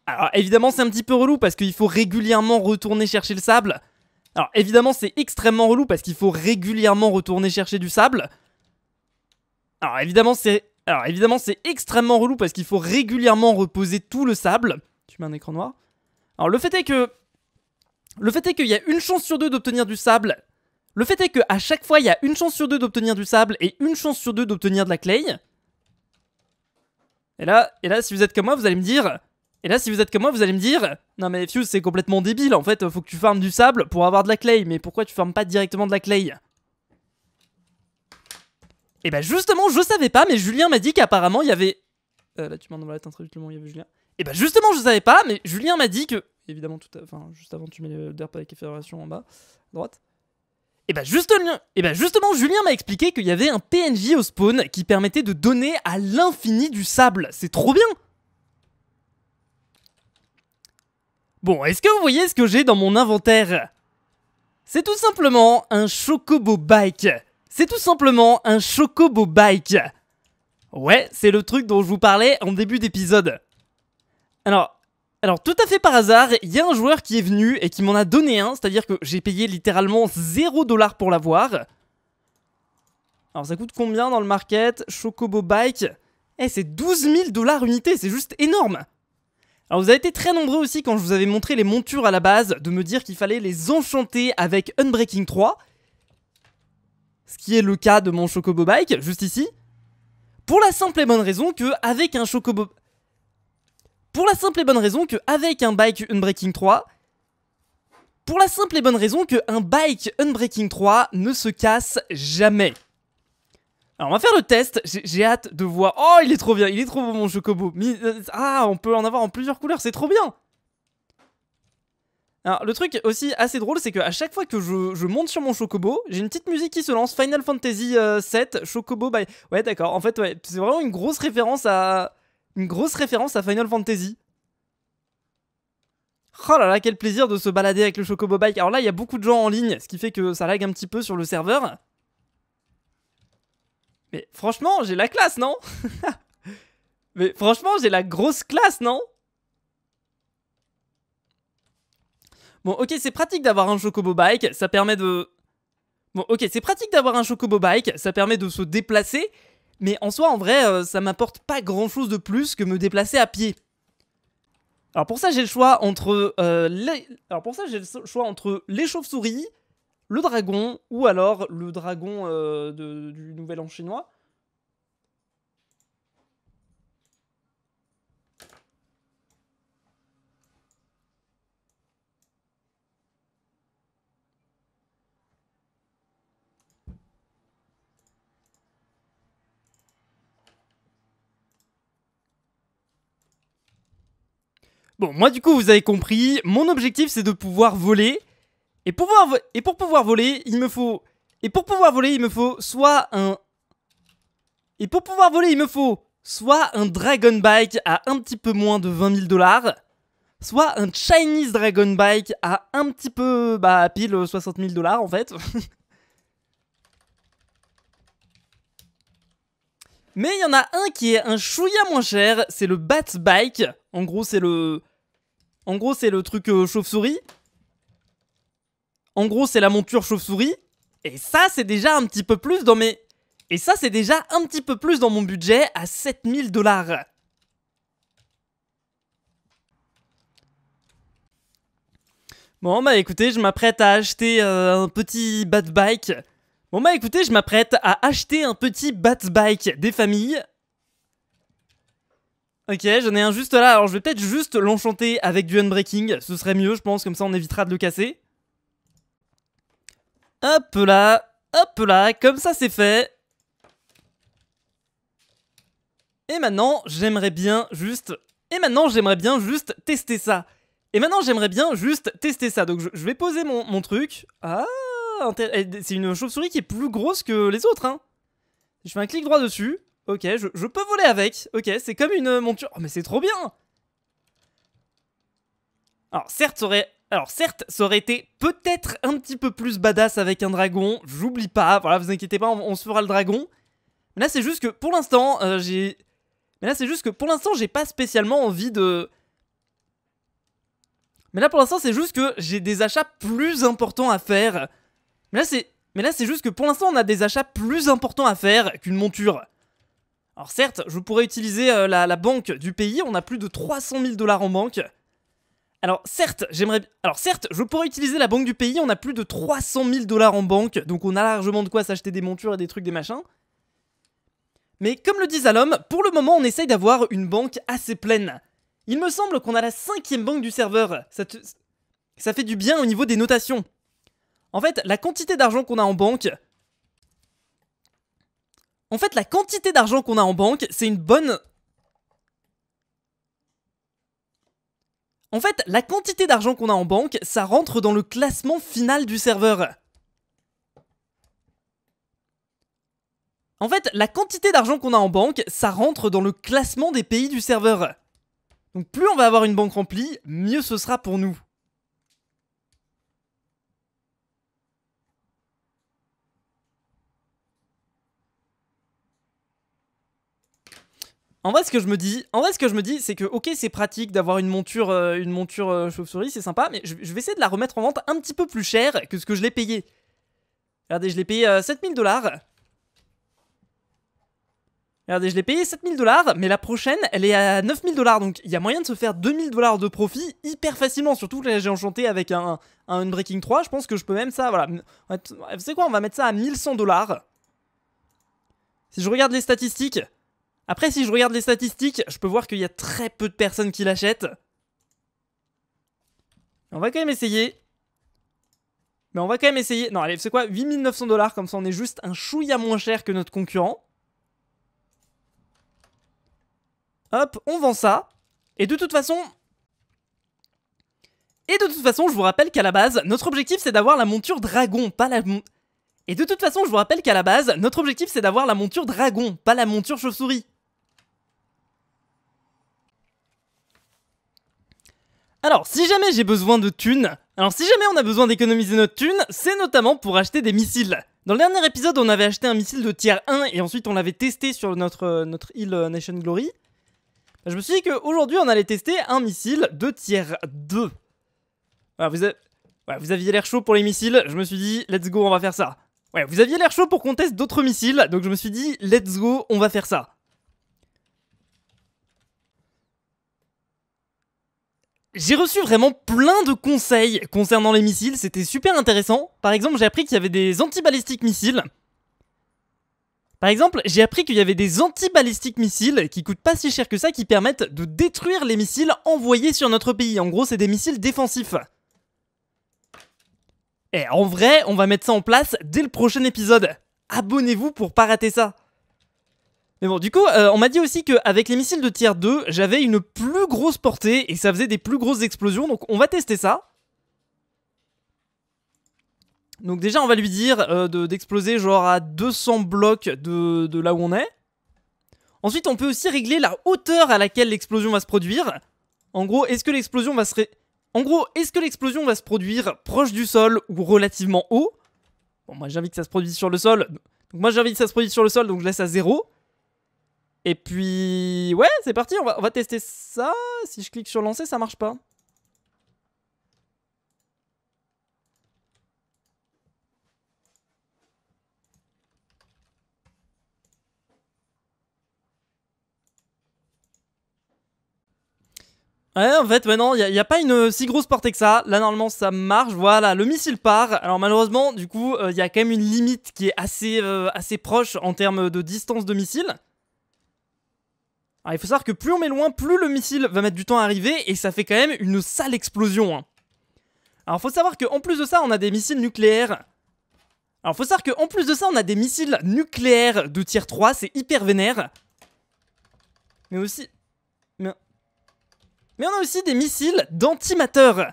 Alors évidemment, c'est un petit peu relou parce qu'il faut régulièrement retourner chercher le sable. Alors évidemment, c'est extrêmement relou parce qu'il faut régulièrement retourner chercher du sable. Alors évidemment, c'est extrêmement relou parce qu'il faut régulièrement reposer tout le sable. Tu mets un écran noir. Alors le fait est qu'il y a une chance sur deux d'obtenir du sable. Le fait est qu'à chaque fois, il y a une chance sur deux d'obtenir du sable et une chance sur deux d'obtenir de la clay. Et là, si vous êtes comme moi, vous allez me dire... Non mais Fuse, c'est complètement débile, en fait, faut que tu farmes du sable pour avoir de la clay. Mais pourquoi tu farmes pas directement de la clay? Et bah justement, je savais pas, mais Julien m'a dit qu'apparemment il y avait... là tu m'en envoies introduite le moment où il y avait Julien. Et bah justement, je savais pas, mais Julien m'a dit que... Évidemment, juste avant tu mets le derp avec effération en bas, à droite. Et bah justement, Julien m'a expliqué qu'il y avait un PNJ au spawn qui permettait de donner à l'infini du sable. C'est trop bien. Bon, est-ce que vous voyez ce que j'ai dans mon inventaire? C'est tout simplement un Chocobo Bike. Ouais, c'est le truc dont je vous parlais en début d'épisode. Alors, Alors tout à fait par hasard, il y a un joueur qui est venu et qui m'en a donné un, c'est-à-dire que j'ai payé littéralement 0$ pour l'avoir. Alors ça coûte combien dans le market? Chocobo Bike. Eh, c'est 12 000$ unité, c'est juste énorme. Alors vous avez été très nombreux aussi quand je vous avais montré les montures à la base, de me dire qu'il fallait les enchanter avec Unbreaking 3. Ce qui est le cas de mon Chocobo Bike, juste ici. Pour la simple et bonne raison que avec un Chocobo... Pour la simple et bonne raison que avec un bike Unbreaking 3... Pour la simple et bonne raison que un bike Unbreaking 3 ne se casse jamais. Alors on va faire le test, j'ai hâte de voir... Oh, il est trop bien, il est trop beau mon Chocobo. Ah, on peut en avoir en plusieurs couleurs, c'est trop bien. Alors le truc aussi assez drôle, c'est qu'à chaque fois que je monte sur mon Chocobo, j'ai une petite musique qui se lance, Final Fantasy 7, Chocobo by... Ouais d'accord, en fait ouais, c'est vraiment une grosse référence à... Final Fantasy. Oh là là, quel plaisir de se balader avec le Chocobo Bike. Alors là, il y a beaucoup de gens en ligne, ce qui fait que ça lag un petit peu sur le serveur. Mais franchement, j'ai la classe, non? Mais franchement, j'ai la grosse classe, non? Bon, ok, c'est pratique d'avoir un Chocobo Bike, ça permet de... Bon, ok, c'est pratique d'avoir un Chocobo Bike, ça permet de se déplacer, mais en soi, en vrai, ça m'apporte pas grand-chose de plus que me déplacer à pied. Alors pour ça, j'ai le choix entre les chauves-souris, le dragon, ou alors le dragon du Nouvel An chinois. Bon, moi du coup, vous avez compris, mon objectif c'est de pouvoir voler. Et pour pouvoir voler, il me faut... Et pour pouvoir voler, il me faut soit un... Et pour pouvoir voler, il me faut soit un Dragon Bike à un petit peu moins de 20 000$, soit un Chinese Dragon Bike à un petit peu... Bah, pile 60 000$ en fait. Mais il y en a un qui est un chouïa moins cher, c'est le Bat Bike. En gros, c'est le... En gros, c'est le truc chauve-souris. En gros, c'est la monture chauve-souris. Et ça, c'est déjà un petit peu plus dans mes... Et ça, c'est déjà un petit peu plus dans mon budget à 7 000$. Bon, bah écoutez, je m'apprête à acheter un petit Bat Bike. Bon, bah écoutez, je m'apprête à acheter un petit Bat Bike des familles. Ok, j'en ai un juste là. Alors, je vais peut-être juste l'enchanter avec du Unbreaking. Ce serait mieux, je pense, comme ça on évitera de le casser. Hop là, comme ça c'est fait. Et maintenant, j'aimerais bien juste... tester ça. Donc je vais poser mon truc. Ah, c'est une chauve-souris qui est plus grosse que les autres, hein. Je fais un clic droit dessus. Ok, je peux voler avec. Ok, c'est comme une monture. Oh, mais c'est trop bien. Alors certes, ça aurait été peut-être un petit peu plus badass avec un dragon. J'oublie pas. Voilà, vous inquiétez pas, on se fera le dragon. Mais là, c'est juste que pour l'instant, j'ai pas spécialement envie de... Mais là, pour l'instant, c'est juste que j'ai des achats plus importants à faire. Mais là, c'est juste que pour l'instant, on a des achats plus importants à faire qu'une monture. Alors certes, je pourrais utiliser la banque du pays. On a plus de 300 000$ en banque. Alors certes, je pourrais utiliser la banque du pays. On a plus de 300 000$ en banque. Donc on a largement de quoi s'acheter des montures et des trucs, des machins. Mais comme le dit Zalom, pour le moment, on essaye d'avoir une banque assez pleine. Il me semble qu'on a la 5e banque du serveur. Ça fait du bien au niveau des notations. En fait, la quantité d'argent qu'on a en banque... c'est une bonne... En fait, la quantité d'argent qu'on a en banque, ça rentre dans le classement final du serveur. En fait, la quantité d'argent qu'on a en banque, ça rentre dans le classement des pays du serveur. Donc plus on va avoir une banque remplie, mieux ce sera pour nous. En vrai, ce que je me dis, c'est que ok, c'est pratique d'avoir une monture chauve-souris, c'est sympa, mais je vais essayer de la remettre en vente un petit peu plus cher que ce que je l'ai payé. Regardez, je l'ai payé 7000$. Regardez, je l'ai payé 7000$, mais la prochaine, elle est à 9000$, donc il y a moyen de se faire 2000$ de profit hyper facilement, surtout que là, j'ai enchanté avec un Unbreaking 3, je pense que je peux même ça, voilà. Vous savez quoi, on va mettre ça à 1100$. Si je regarde les statistiques... Après, si je regarde les statistiques, je peux voir qu'il y a très peu de personnes qui l'achètent. On va quand même essayer. Mais on va quand même essayer. Non, allez, c'est quoi, 8900$, comme ça on est juste un chouïa moins cher que notre concurrent. Hop, on vend ça. Et de toute façon... je vous rappelle qu'à la base, notre objectif c'est d'avoir la monture dragon, pas la... Et de toute façon, je vous rappelle qu'à la base, notre objectif c'est d'avoir la monture dragon, pas la monture chauve-souris. Alors, si jamais j'ai besoin de thunes, alors si jamais on a besoin d'économiser notre thune, c'est notamment pour acheter des missiles. Dans le dernier épisode, on avait acheté un missile de tier 1 et ensuite on l'avait testé sur notre île Nation Glory. Je me suis dit qu'aujourd'hui on allait tester un missile de tier 2. Voilà, vous aviez l'air chaud pour les missiles, je me suis dit, let's go, on va faire ça. Ouais, vous aviez l'air chaud pour qu'on teste d'autres missiles, donc je me suis dit, let's go, on va faire ça. J'ai reçu vraiment plein de conseils concernant les missiles, c'était super intéressant. Par exemple, j'ai appris qu'il y avait des antibalistiques missiles. Qui coûtent pas si cher que ça, qui permettent de détruire les missiles envoyés sur notre pays. En gros, c'est des missiles défensifs. Et en vrai, on va mettre ça en place dès le prochain épisode. Abonnez-vous pour pas rater ça. Mais bon, du coup, on m'a dit aussi qu'avec les missiles de tier 2, j'avais une plus grosse portée et ça faisait des plus grosses explosions, donc on va tester ça. Donc déjà, on va lui dire d'exploser genre à 200 blocs de là où on est. Ensuite, on peut aussi régler la hauteur à laquelle l'explosion va se produire. En gros, est-ce que l'explosion va se produire proche du sol ou relativement haut? Bon, moi j'ai envie que ça se produise sur le sol. Donc je laisse à 0. Et puis... ouais, c'est parti, on va tester ça. Si je clique sur lancer, ça marche pas. Ouais, en fait, maintenant, il n'y a pas une si grosse portée que ça. Là, normalement, ça marche. Voilà, le missile part. Alors, malheureusement, du coup, il y a quand même une limite qui est assez proche en termes de distance de missile. Alors, il faut savoir que plus on met loin, plus le missile va mettre du temps à arriver. Et ça fait quand même une sale explosion. Hein. Alors, faut savoir qu'en plus de ça, on a des missiles nucléaires. De tier 3. C'est hyper vénère. Mais aussi... Mais on a aussi des missiles d'antimateur.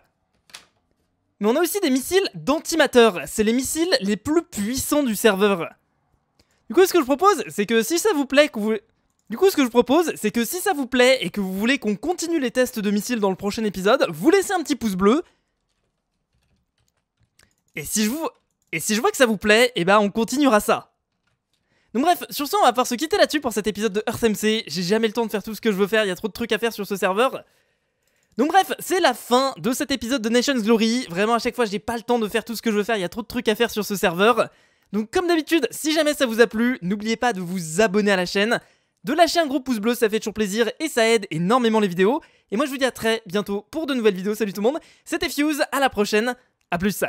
C'est les missiles les plus puissants du serveur. Du coup, ce que je propose, c'est que si ça vous plaît, et que vous voulez qu'on continue les tests de missiles dans le prochain épisode, vous laissez un petit pouce bleu. Et si je vois que ça vous plaît, et ben on continuera ça. Donc bref, sur ce, on va pouvoir se quitter là-dessus pour cet épisode de EarthMC. J'ai jamais le temps de faire tout ce que je veux faire, il y a trop de trucs à faire sur ce serveur. Donc bref, c'est la fin de cet épisode de Nation's Glory. Vraiment, à chaque fois, j'ai pas le temps de faire tout ce que je veux faire, il y a trop de trucs à faire sur ce serveur. Donc comme d'habitude, si jamais ça vous a plu, n'oubliez pas de vous abonner à la chaîne, de lâcher un gros pouce bleu, ça fait toujours plaisir et ça aide énormément les vidéos. Et moi, je vous dis à très bientôt pour de nouvelles vidéos. Salut tout le monde, c'était Fuse, à la prochaine, à plus.